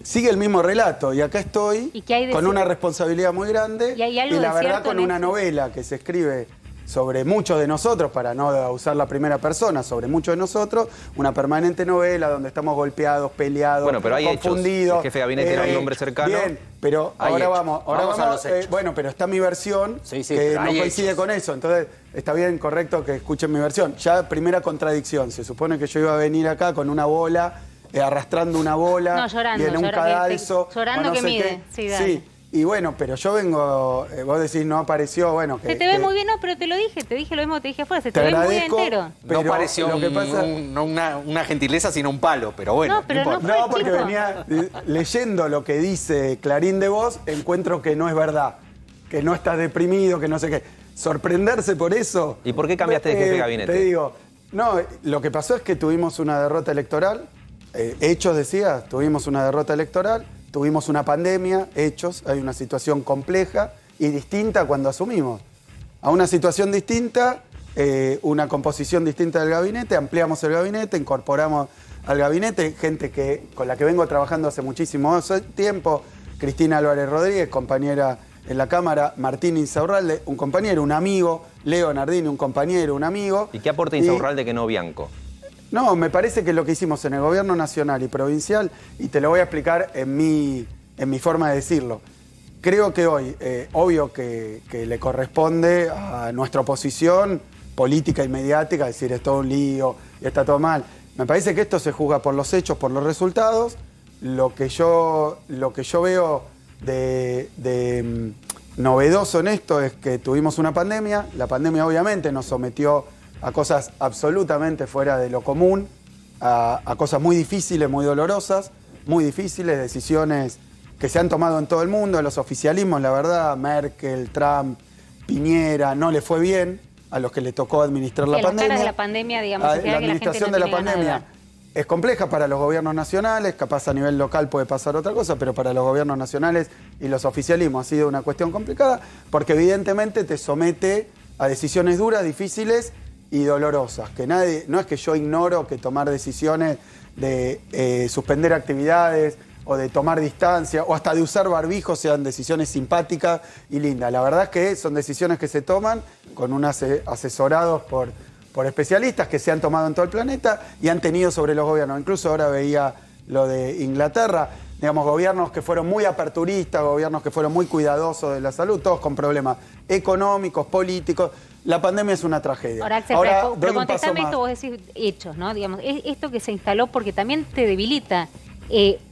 sigue el mismo relato y acá estoy con una responsabilidad muy grande y la verdad con una novela que se escribe sobre muchos de nosotros, para no usar la primera persona, sobre muchos de nosotros, una permanente novela donde estamos golpeados, peleados, bueno, pero hay confundidos. El jefe de gabinete era un hombre cercano. Bien, pero ahora vamos a los hechos. bueno, pero está mi versión, que no coincide con eso, entonces está bien, correcto que escuchen mi versión. Ya primera contradicción, se supone que yo iba a venir acá con una bola, arrastrando una bola, no, llorando, y en un cadalso. Llorando que mide, sí, dale. Sí. Y bueno, pero yo vengo, vos decís, no apareció, bueno... Se te ve muy bien, no, pero te dije lo mismo que te dije afuera, se te ve muy entero. No pareció una gentileza, sino un palo, pero bueno. No, porque venía leyendo lo que dice Clarín de vos, encuentro que no es verdad, que no estás deprimido, que no sé qué. Sorprenderse por eso... ¿Y por qué cambiaste de jefe de gabinete? Te digo, no, lo que pasó es que tuvimos una derrota electoral, hechos decía, tuvimos una derrota electoral, tuvimos una pandemia, hechos, hay una situación compleja y distinta cuando asumimos. A una situación distinta, una composición distinta del gabinete, ampliamos el gabinete, incorporamos al gabinete gente con la que vengo trabajando hace muchísimo tiempo, Cristina Álvarez Rodríguez, compañera en la Cámara, Martín Insaurralde, un compañero, un amigo, Leo Nardini, un compañero, un amigo. ¿Y qué aporta Insaurralde que no Bianco? No, me parece que lo que hicimos en el gobierno nacional y provincial, y te lo voy a explicar en mi forma de decirlo. Creo que hoy, obvio que le corresponde a nuestra oposición política y mediática decir es todo un lío y está todo mal. Me parece que esto se juzga por los hechos, por los resultados. Lo que yo veo de novedoso en esto es que tuvimos una pandemia. La pandemia obviamente nos sometió a cosas absolutamente fuera de lo común, a cosas muy difíciles, muy dolorosas, muy difíciles, decisiones que se han tomado en todo el mundo, los oficialismos, la verdad, Merkel, Trump, Piñera, no le fue bien a los que le tocó administrar la pandemia. La cara de la pandemia, digamos, la administración de la pandemia es compleja para los gobiernos nacionales, capaz a nivel local puede pasar otra cosa, pero para los gobiernos nacionales y los oficialismos ha sido una cuestión complicada, porque evidentemente te somete a decisiones duras, difíciles y dolorosas, que nadie, no es que yo ignoro que tomar decisiones de suspender actividades o de tomar distancia o hasta de usar barbijos sean decisiones simpáticas y lindas. La verdad es que son decisiones que se toman con unos asesorados por especialistas que se han tomado en todo el planeta y han tenido sobre los gobiernos. Incluso ahora veía lo de Inglaterra, digamos, gobiernos que fueron muy aperturistas, gobiernos que fueron muy cuidadosos de la salud, todos con problemas económicos, políticos. la pandemia es una tragedia. Ahora, pero contestame esto, vos decís hechos, ¿no? Digamos, esto que se instaló porque también te debilita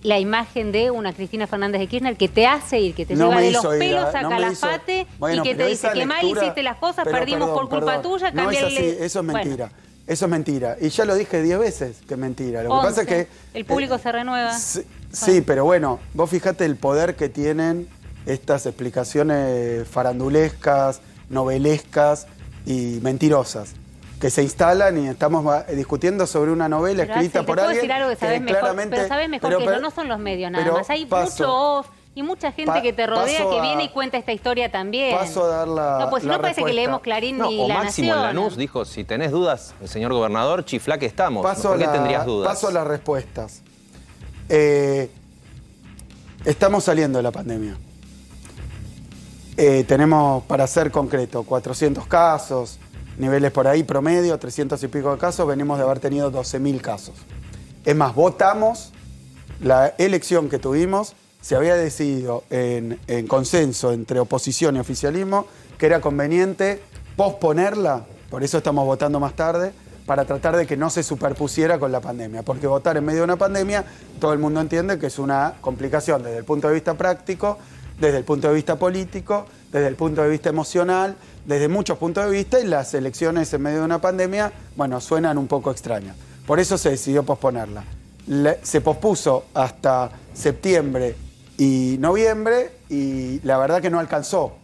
la imagen de una Cristina Fernández de Kirchner que te hace ir, que te lleva de los pelos a Calafate y que te dice que mal hiciste las cosas, perdimos por culpa tuya, no es así, eso es mentira. Bueno. Eso es mentira. Y ya lo dije 10 veces que es mentira. Lo que pasa es que... El público se renueva. Sí, pero bueno, vos fijate el poder que tienen estas explicaciones farandulescas, novelescas y mentirosas, que se instalan y estamos discutiendo sobre una novela escrita por alguien decir algo que sabés mejor, pero sabés mejor que yo, no son los medios nada más, hay mucho off y mucha gente que te rodea que viene y cuenta esta historia también. Paso a dar la No, pues si no parece que leemos Clarín ni La Máximo Nación. Lanús dijo, si tenés dudas, el señor gobernador, chiflá que estamos. ¿Por qué tendrías dudas? Paso a las respuestas. Estamos saliendo de la pandemia. Tenemos, para ser concreto, 400 casos, niveles por ahí promedio, 300 y pico de casos, venimos de haber tenido 12.000 casos. Es más, votamos, la elección que tuvimos, se había decidido en consenso entre oposición y oficialismo que era conveniente posponerla, por eso estamos votando más tarde, para tratar de que no se superpusiera con la pandemia, porque votar en medio de una pandemia, todo el mundo entiende que es una complicación desde el punto de vista práctico, desde el punto de vista político, desde el punto de vista emocional, desde muchos puntos de vista, y las elecciones en medio de una pandemia, bueno, suenan un poco extrañas. Por eso se decidió posponerla. Se pospuso hasta septiembre y noviembre y la verdad que no alcanzó.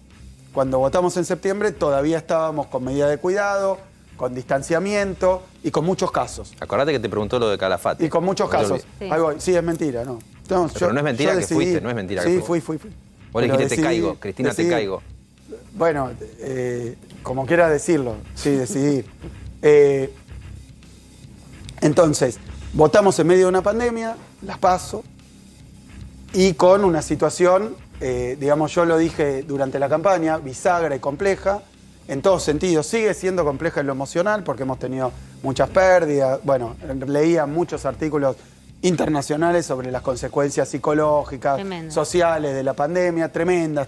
Cuando votamos en septiembre todavía estábamos con medidas de cuidado, con distanciamiento y con muchos casos. Acordate que te preguntó lo de Calafate. Y con muchos casos. Sí. Ahí voy. Sí, es mentira, ¿no? Pero no es mentira que fuiste, no es mentira que fuiste. Sí, fui. Vos le dijiste te caigo, Cristina, te caigo. Bueno, como quieras decirlo, sí, decidir. Entonces, votamos en medio de una pandemia, las PASO, y con una situación, digamos, yo lo dije durante la campaña, bisagra y compleja, en todos sentidos. Sigue siendo compleja en lo emocional porque hemos tenido muchas pérdidas. Bueno, leía muchos artículos internacionales sobre las consecuencias psicológicas, sociales de la pandemia, tremendas.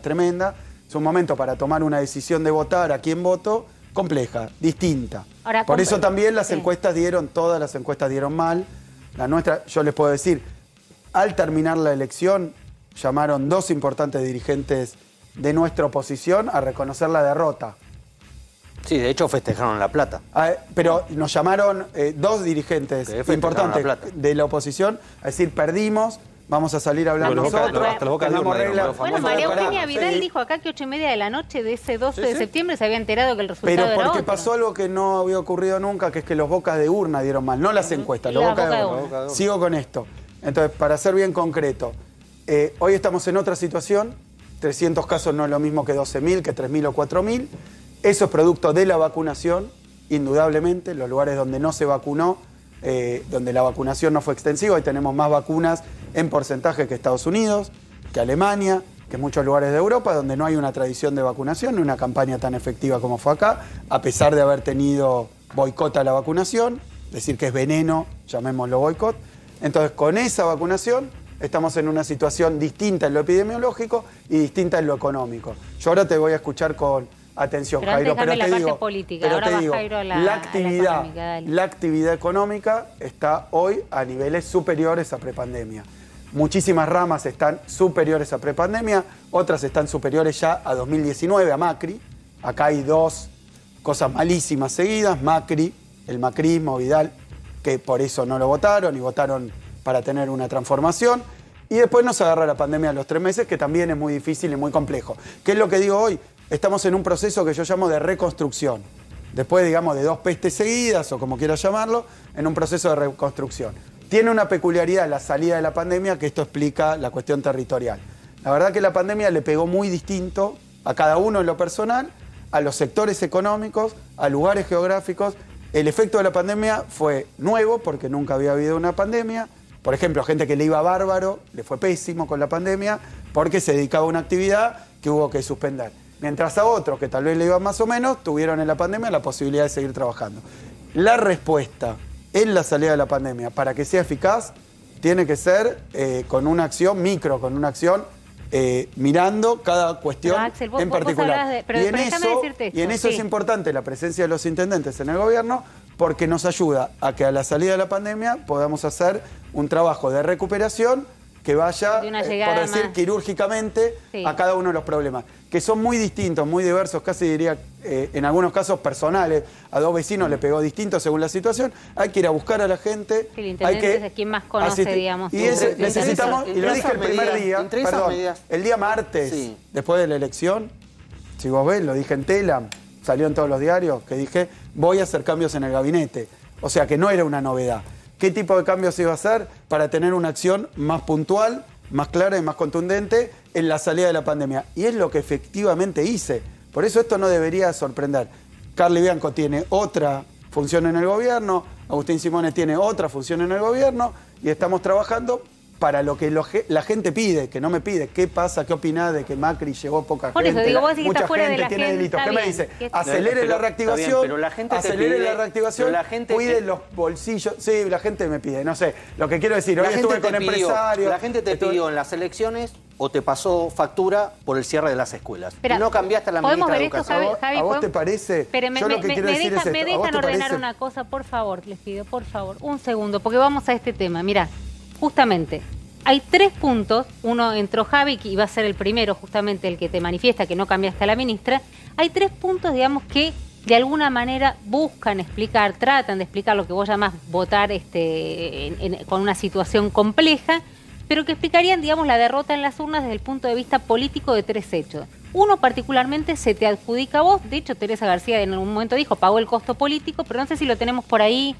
Es un momento para tomar una decisión de votar a quién voto, compleja, distinta. Ahora, por eso también las encuestas todas las encuestas dieron mal. La nuestra, yo les puedo decir, al terminar la elección, llamaron 2 importantes dirigentes de nuestra oposición a reconocer la derrota. Sí, de hecho festejaron La Plata. Pero nos llamaron 2 dirigentes importantes de la oposición a decir, perdimos, vamos a salir a hablar nosotros. Hasta las bocas de urna. Bueno, María Eugenia Vidal dijo acá que 8:30 de la noche de ese 12 de septiembre se había enterado que el resultado era otro. Pero porque pasó algo que no había ocurrido nunca, que es que los bocas de urna dieron mal, no las encuestas, los bocas de urna. Sigo con esto. Entonces, para ser bien concreto, hoy estamos en otra situación, 300 casos no es lo mismo que 12.000, que 3.000 o 4.000. Eso es producto de la vacunación, indudablemente, los lugares donde no se vacunó, donde la vacunación no fue extensiva, hoy tenemos más vacunas en porcentaje que Estados Unidos, que Alemania, que muchos lugares de Europa, donde no hay una tradición de vacunación, ni una campaña tan efectiva como fue acá, a pesar de haber tenido boicot a la vacunación, decir que es veneno, llamémoslo boicot. Entonces, con esa vacunación estamos en una situación distinta en lo epidemiológico y distinta en lo económico. Yo ahora te voy a escuchar con atención, Jairo, pero te digo, la actividad económica está hoy a niveles superiores a prepandemia. Muchísimas ramas están superiores a prepandemia, otras están superiores ya a 2019, a Macri. Acá hay 2 cosas malísimas seguidas, Macri, el macrismo, Vidal, que por eso no lo votaron y votaron para tener una transformación. Y después nos agarra la pandemia a los 3 meses, que también es muy difícil y muy complejo. ¿Qué es lo que digo hoy? Estamos en un proceso que yo llamo de reconstrucción. Después, digamos, de 2 pestes seguidas, o como quieras llamarlo, en un proceso de reconstrucción. Tiene una peculiaridad la salida de la pandemia, que esto explica la cuestión territorial. La verdad que la pandemia le pegó muy distinto a cada uno en lo personal, a los sectores económicos, a lugares geográficos. El efecto de la pandemia fue nuevo, porque nunca había habido una pandemia. Por ejemplo, gente que le iba bárbaro, le fue pésimo con la pandemia, porque se dedicaba a una actividad que hubo que suspender. Mientras a otros, que tal vez le iban más o menos, tuvieron en la pandemia la posibilidad de seguir trabajando. La respuesta en la salida de la pandemia, para que sea eficaz, tiene que ser con una acción micro, con una acción mirando cada cuestión Axel, en particular. Y en eso es importante la presencia de los intendentes en el gobierno, porque nos ayuda a que a la salida de la pandemia podamos hacer un trabajo de recuperación que vaya, por decir, quirúrgicamente a cada uno de los problemas, que son muy distintos, muy diversos, casi diría, en algunos casos personales. A dos vecinos le pegó distinto según la situación. Hay que ir a buscar a la gente. El intendente es quien más conoce, digamos. Y necesitamos, y lo dije el primer día, el día martes, después de la elección, si vos ves, lo dije en Telam, salió en todos los diarios, que dije, voy a hacer cambios en el gabinete. O sea que no era una novedad. ¿Qué tipo de cambios iba a hacer para tener una acción más puntual, más clara y más contundente en la salida de la pandemia? Y es lo que efectivamente hice. Por eso esto no debería sorprender. Carly Bianco tiene otra función en el gobierno, Agustín Simone tiene otra función en el gobierno y estamos trabajando para lo que la gente pide, que no me pide. ¿Qué pasa? ¿Qué opinás de que Macri llegó poca gente? Por eso digo, vos decís que mucha está fuera gente de la tiene gente, delitos. ¿Qué me dice? Acelere la reactivación, cuide los bolsillos. Sí, la gente me pide, no sé. Lo que quiero decir, hoy estuve con empresarios. La gente te pidió en las elecciones o te pasó factura por el cierre de las escuelas. Espera, y no cambiaste a la ministra de Educación. Javi, ¿A vos te parece? Pero Yo lo que quiero decir es esto. Me dejan ordenar una cosa, por favor, les pido, por favor. Un segundo, porque vamos a este tema. Mirá, justamente, hay 3 puntos. Uno entró Javi, que iba a ser el primero, justamente el que te manifiesta que no cambiaste a la ministra. Hay 3 puntos, digamos, que de alguna manera buscan explicar, tratan de explicar lo que vos llamás votar con una situación compleja, pero que explicarían, digamos, la derrota en las urnas desde el punto de vista político de 3 hechos. Uno particularmente se te adjudica a vos. De hecho, Teresa García en algún momento dijo, pagó el costo político, pero no sé si lo tenemos por ahí.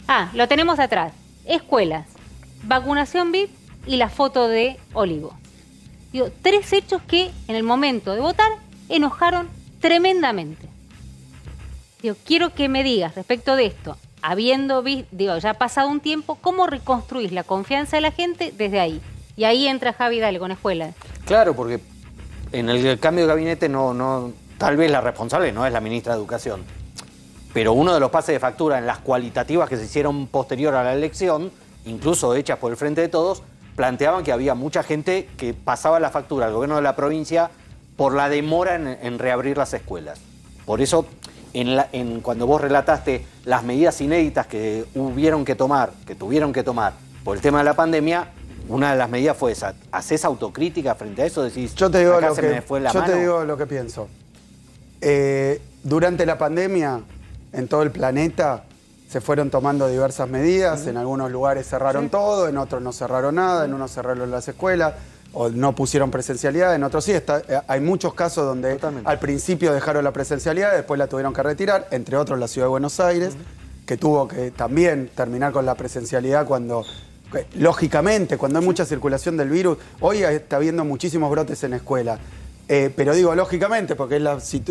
Ah, lo tenemos atrás. Escuelas, vacunación VIP y la foto de Olivo. Digo, 3 hechos que en el momento de votar enojaron tremendamente. Digo, quiero que me digas respecto de esto, habiendo visto, digo, ya ha pasado un tiempo, ¿cómo reconstruís la confianza de la gente desde ahí? Y ahí entra Javi, dale, con escuelas. Claro, porque en el cambio de gabinete tal vez la responsable no es la ministra de Educación, pero uno de los pases de factura en las cualitativas que se hicieron posterior a la elección, incluso hechas por el Frente de Todos, planteaban que había mucha gente que pasaba la factura al gobierno de la provincia por la demora en reabrir las escuelas. Por eso, cuando vos relataste las medidas inéditas que tuvieron que tomar por el tema de la pandemia, una de las medidas fue esa. ¿Hacés autocrítica frente a eso? Decís, yo te digo lo que pienso. Durante la pandemia, en todo el planeta, se fueron tomando diversas medidas. En algunos lugares cerraron todo, en otros no cerraron nada, en unos cerraron las escuelas, o no pusieron presencialidad, en otros sí. Hay muchos casos donde al principio dejaron la presencialidad, después la tuvieron que retirar, entre otros la Ciudad de Buenos Aires, que tuvo que también terminar con la presencialidad cuando, lógicamente, cuando hay mucha circulación del virus. Hoy está habiendo muchísimos brotes en escuelas, pero digo lógicamente porque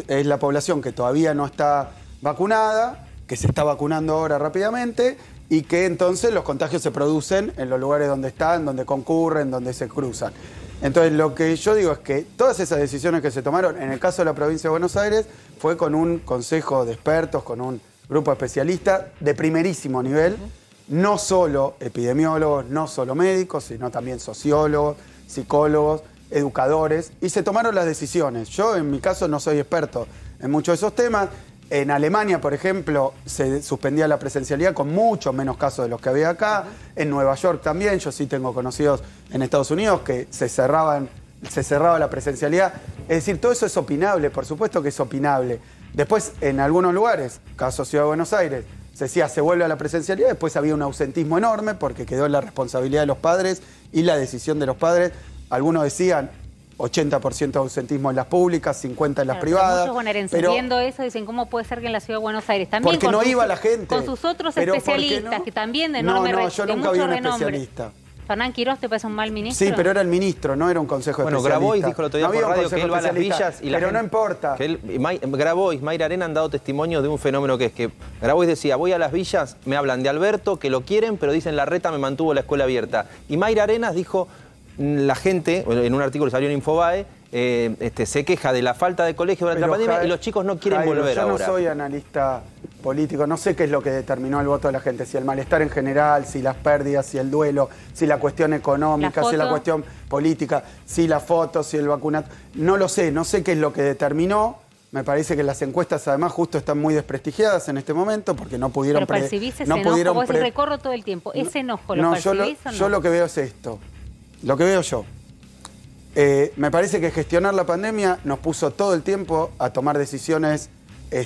es la población que todavía no está vacunada, que se está vacunando ahora rápidamente y que entonces los contagios se producen en los lugares donde están, donde concurren, donde se cruzan. Entonces lo que yo digo es que todas esas decisiones que se tomaron, en el caso de la provincia de Buenos Aires, fue con un consejo de expertos, con un grupo de especialistas de primerísimo nivel, no solo epidemiólogos, no solo médicos, sino también sociólogos, psicólogos, educadores, y se tomaron las decisiones. Yo en mi caso no soy experto en muchos de esos temas. En Alemania, por ejemplo, se suspendía la presencialidad con muchos menos casos de los que había acá. En Nueva York también, yo sí tengo conocidos en Estados Unidos que se cerraba la presencialidad. Es decir, todo eso es opinable, por supuesto que es opinable. Después, en algunos lugares, caso Ciudad de Buenos Aires, se decía se vuelve a la presencialidad, después había un ausentismo enorme porque quedó en la responsabilidad de los padres y la decisión de los padres. Algunos decían 80% de ausentismo en las públicas, 50% en las privadas. Muchos bonaerenses eso dicen, ¿cómo puede ser que en la Ciudad de Buenos Aires también? Porque no iba la gente. Con sus otros especialistas, que también de enorme yo nunca vi un especialista. ¿Fernán Quirós te parece un mal ministro? Sí, pero era el ministro, no era un consejo especialista. Bueno, Grabois dijo el otro día por radio que él va a las villas y la pero gente, no importa. Grabois, Mayra Arena han dado testimonio de un fenómeno que es que Grabois decía, voy a las villas, me hablan de Alberto, que lo quieren, pero dicen Larreta me mantuvo la escuela abierta. Y Mayra Arenas dijo, la gente, en un artículo que salió en Infobae, se queja de la falta de colegio durante la pandemia y los chicos no quieren volver yo ahora. Yo no soy analista políticos, no sé qué es lo que determinó el voto de la gente, si el malestar en general, si las pérdidas, si el duelo, si la cuestión económica, si la cuestión política, si la foto, si el vacunado, no lo sé, no sé qué es lo que determinó. Me parece que las encuestas además justo están muy desprestigiadas en este momento porque no pudieron... Pero percibís ese enojo, vos recorro todo el tiempo, ese enojo, ¿lo percibís o no? Yo lo que veo es esto, lo que veo yo. Me parece que gestionar la pandemia nos puso todo el tiempo a tomar decisiones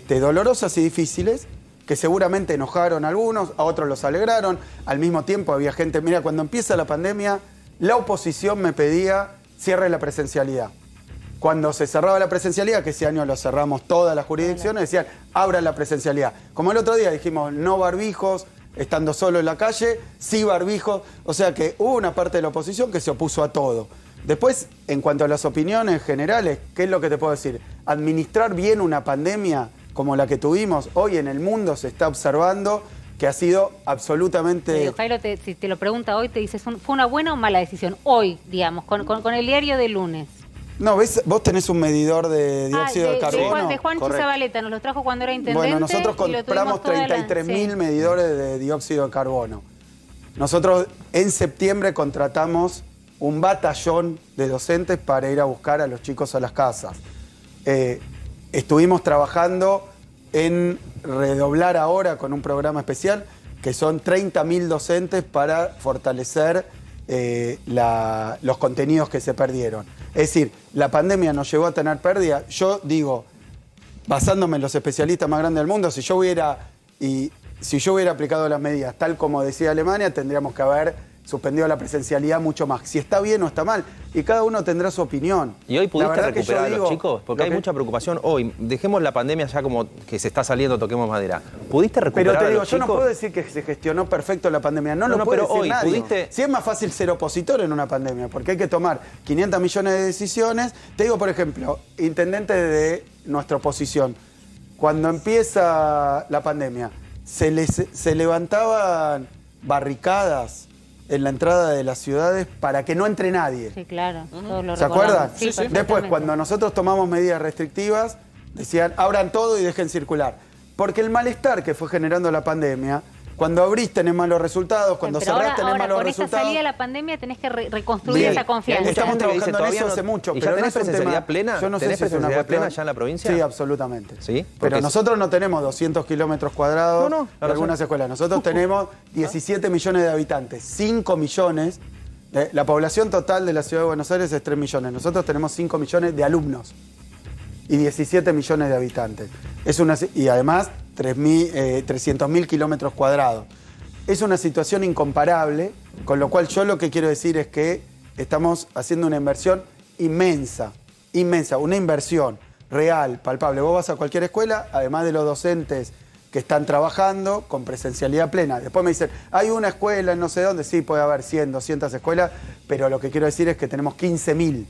dolorosas y difíciles, que seguramente enojaron a algunos, a otros los alegraron. Al mismo tiempo había gente, mira, cuando empieza la pandemia, la oposición me pedía cierre la presencialidad. Cuando se cerraba la presencialidad, que ese año lo cerramos todas las jurisdicciones, decían, abran la presencialidad. Como el otro día dijimos, no barbijos, estando solo en la calle, sí barbijos. O sea que hubo una parte de la oposición que se opuso a todo. Después, en cuanto a las opiniones generales, ¿qué es lo que te puedo decir? Administrar bien una pandemia como la que tuvimos hoy en el mundo se está observando que ha sido absolutamente... Jairo, si te lo pregunta hoy, te dices, ¿fue una buena o mala decisión? Hoy, digamos, con el diario de lunes. No, ¿ves? Vos tenés un medidor de dióxido de carbono. De Juan Chizabaleta, nos lo trajo cuando era intendente. Bueno, nosotros compramos 33.000 medidores de dióxido de carbono. Nosotros en septiembre contratamos un batallón de docentes para ir a buscar a los chicos a las casas. Estuvimos trabajando en redoblar ahora con un programa especial que son 30.000 docentes para fortalecer los contenidos que se perdieron. Es decir, la pandemia nos llevó a tener pérdida. Yo digo, basándome en los especialistas más grandes del mundo, si yo hubiera aplicado las medidas tal como decía Alemania, tendríamos que haber suspendido la presencialidad mucho más. Si está bien o está mal. Y cada uno tendrá su opinión. ¿Y hoy pudiste recuperar a los chicos? Porque hay mucha preocupación hoy. Dejemos la pandemia ya como que se está saliendo, toquemos madera. ¿Pudiste recuperar a los chicos? Pero te digo, yo no puedo decir que se gestionó perfecto la pandemia. No lo puede decir nadie. Si es más fácil ser opositor en una pandemia, porque hay que tomar 500 millones de decisiones. Te digo, por ejemplo, intendente de nuestra oposición, cuando empieza la pandemia, se levantaban barricadas en la entrada de las ciudades para que no entre nadie. Sí, claro. ¿Se acuerdan? Sí, después, cuando nosotros tomamos medidas restrictivas, decían, abran todo y dejen circular. Porque el malestar que fue generando la pandemia, cuando abrís tenés malos resultados, cuando cerrás tenés malos resultados. Con esta salida de la pandemia tenés que reconstruir esa confianza. Estamos trabajando en eso hace mucho. ¿Y ya tenés presencialidad plena? Yo no sé si es una plena ya en la provincia? Sí, absolutamente. ¿Sí? Pero nosotros no tenemos 200 kilómetros cuadrados de algunas escuelas. Nosotros tenemos 17 millones de habitantes, 5 millones. La población total de la Ciudad de Buenos Aires es 3 millones. Nosotros tenemos 5 millones de alumnos y 17 millones de habitantes. Y además 300.000 kilómetros cuadrados. Es una situación incomparable, con lo cual yo lo que quiero decir es que estamos haciendo una inversión inmensa, una inversión real, palpable. Vos vas a cualquier escuela, además de los docentes que están trabajando con presencialidad plena. Después me dicen, hay una escuela en no sé dónde, sí, puede haber 100, 200 escuelas, pero lo que quiero decir es que tenemos 15.000.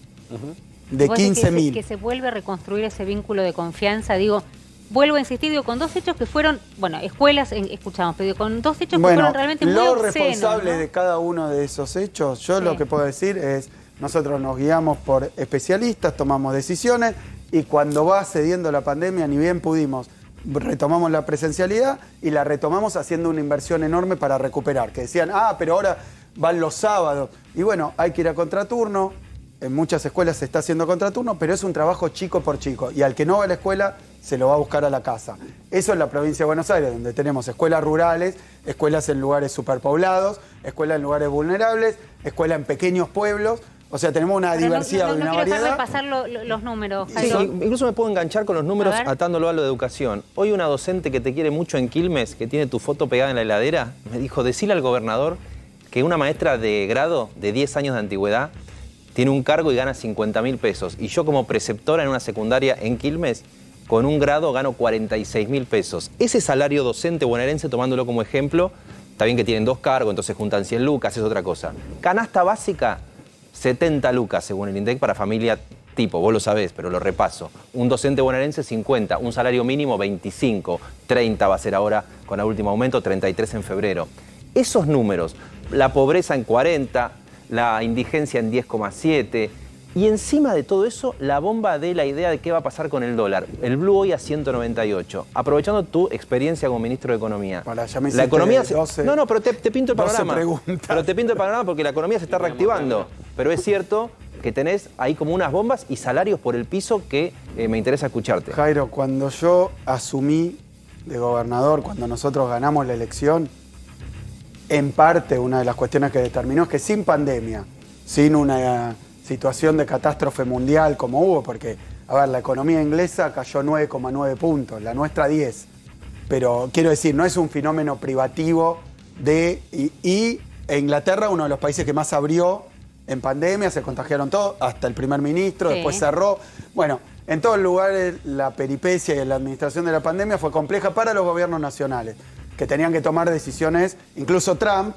De 15.000. Que se vuelve a reconstruir ese vínculo de confianza, digo, vuelvo a insistir, digo, con dos hechos que fueron, bueno, escuelas, escuchamos, pero digo, con dos hechos que fueron realmente muy obscenos. Lo responsable de cada uno de esos hechos, yo lo que puedo decir es, nosotros nos guiamos por especialistas, tomamos decisiones, y cuando va cediendo la pandemia, ni bien pudimos, retomamos la presencialidad y la retomamos haciendo una inversión enorme para recuperar. Que decían, pero ahora van los sábados. Y bueno, hay que ir a contraturno. En muchas escuelas se está haciendo contraturno, pero es un trabajo chico por chico. Y al que no va a la escuela, se lo va a buscar a la casa. Eso es la provincia de Buenos Aires, donde tenemos escuelas rurales, escuelas en lugares superpoblados, escuelas en lugares vulnerables, escuelas en pequeños pueblos. O sea, tenemos una diversidad, una variedad. No quiero repasar los números. Sí, incluso me puedo enganchar con los números atándolo a lo de educación. Hoy una docente que te quiere mucho en Quilmes, que tiene tu foto pegada en la heladera, me dijo, decile al gobernador que una maestra de grado de 10 años de antigüedad tiene un cargo y gana 50.000 pesos. Y yo como preceptora en una secundaria en Quilmes, con un grado gano 46.000 pesos. Ese salario docente bonaerense, tomándolo como ejemplo, está bien que tienen 2 cargos, entonces juntan 100 lucas, es otra cosa. Canasta básica, 70 lucas según el INDEC para familia tipo, vos lo sabés, pero lo repaso. Un docente bonaerense 50, un salario mínimo 25, 30 va a ser ahora con el último aumento, 33 en febrero. Esos números, la pobreza en 40, la indigencia en 10,7, Y encima de todo eso, la bomba de la idea de qué va a pasar con el dólar. El blue hoy a 198. Aprovechando tu experiencia como ministro de Economía. Ahora, ya me la economía 12, no, pero te pinto el panorama. Pero te pinto el panorama porque la economía se está reactivando. Pero es cierto que tenés ahí como unas bombas y salarios por el piso que me interesa escucharte. Jairo, cuando yo asumí de gobernador, cuando nosotros ganamos la elección, en parte una de las cuestiones que determinó es que sin pandemia, sin una situación de catástrofe mundial como hubo, porque, a ver, la economía inglesa cayó 9,9 puntos, la nuestra 10. Pero quiero decir, no es un fenómeno privativo y Inglaterra, uno de los países que más abrió en pandemia, se contagiaron todos, hasta el primer ministro, después cerró. Bueno, en todos lugares la peripecia y la administración de la pandemia fue compleja para los gobiernos nacionales, que tenían que tomar decisiones, incluso Trump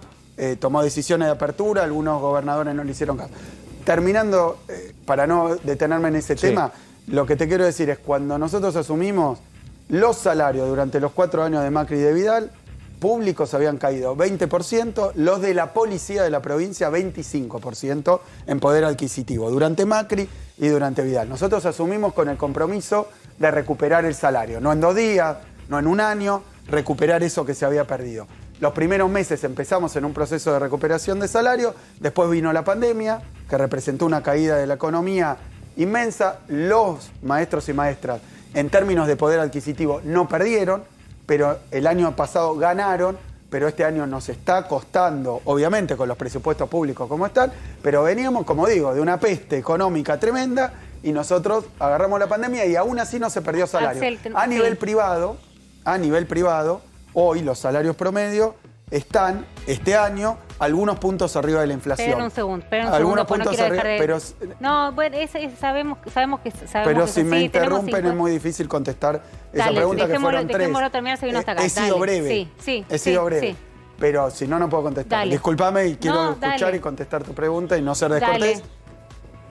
tomó decisiones de apertura, algunos gobernadores no le hicieron caso. Terminando, para no detenerme en ese tema, lo que te quiero decir es, cuando nosotros asumimos, los salarios durante los 4 años de Macri y de Vidal, públicos habían caído 20%, los de la policía de la provincia 25% en poder adquisitivo, durante Macri y durante Vidal. Nosotros asumimos con el compromiso de recuperar el salario, no en 2 días, no en 1 año, recuperar eso que se había perdido. Los primeros meses empezamos en un proceso de recuperación de salario, después vino la pandemia, que representó una caída de la economía inmensa. Los maestros y maestras, en términos de poder adquisitivo, no perdieron, pero el año pasado ganaron, pero este año nos está costando, obviamente con los presupuestos públicos como están, pero veníamos, como digo, de una peste económica tremenda y nosotros agarramos la pandemia y aún así no se perdió salario. A nivel privado, hoy los salarios promedio están, este año, algunos puntos arriba de la inflación. Esperen un segundo, algunos puntos no arriba, pero... No, bueno, sabemos que pero si sí, me interrumpen es muy difícil contestar esa pregunta, que fueron 3. Dejémoslo terminar, seguimos hasta acá. He sido breve, he sido breve. Pero si no, no puedo contestar. Discúlpame y quiero escuchar y contestar tu pregunta y no ser descortés.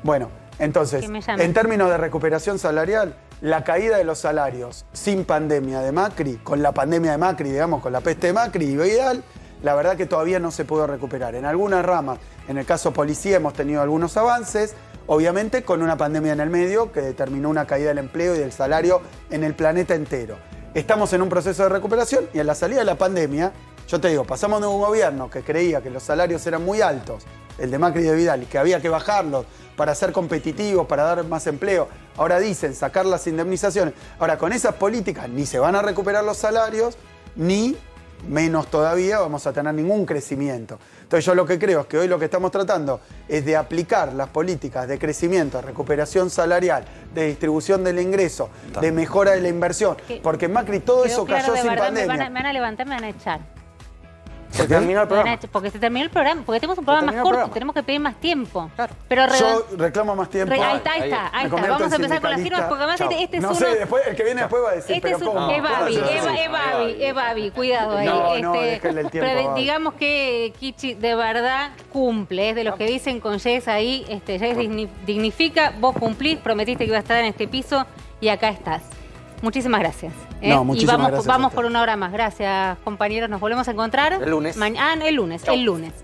Bueno, entonces, en términos de recuperación salarial, la caída de los salarios sin pandemia de Macri, con la pandemia de Macri, digamos, con la peste de Macri y Vidal, la verdad que todavía no se pudo recuperar. En algunas ramas, en el caso policía, hemos tenido algunos avances, obviamente con una pandemia en el medio que determinó una caída del empleo y del salario en el planeta entero. Estamos en un proceso de recuperación y en la salida de la pandemia, yo te digo, pasamos de un gobierno que creía que los salarios eran muy altos, el de Macri y de Vidal, y que había que bajarlos para ser competitivos, para dar más empleo. Ahora dicen sacar las indemnizaciones. Ahora, con esas políticas ni se van a recuperar los salarios, ni menos todavía vamos a tener ningún crecimiento. Entonces yo lo que creo es que hoy lo que estamos tratando es de aplicar las políticas de crecimiento, de recuperación salarial, de distribución del ingreso, de mejora de la inversión. Porque Macri todo eso cayó sin pandemia. Me van a levantar, me van a echar. Se terminó el programa. Porque se terminó el programa, porque tenemos un programa más corto, tenemos que pedir más tiempo. Claro. Pero yo reclamo más tiempo. Ahí está. Vamos a empezar con las firmas, porque además este es no sé, después, el que viene después va a decir, pero ¿cómo? Es Babi, cuidado ahí. No, déjale el tiempo. Pero digamos que Kichi de verdad cumple, es de los que dicen con Jess ahí, Jess dignifica, vos cumplís, prometiste que iba a estar en este piso y acá estás. Muchísimas gracias. Muchísimas gracias. Vamos por 1 hora más. Gracias, compañeros. Nos volvemos a encontrar el lunes. El lunes.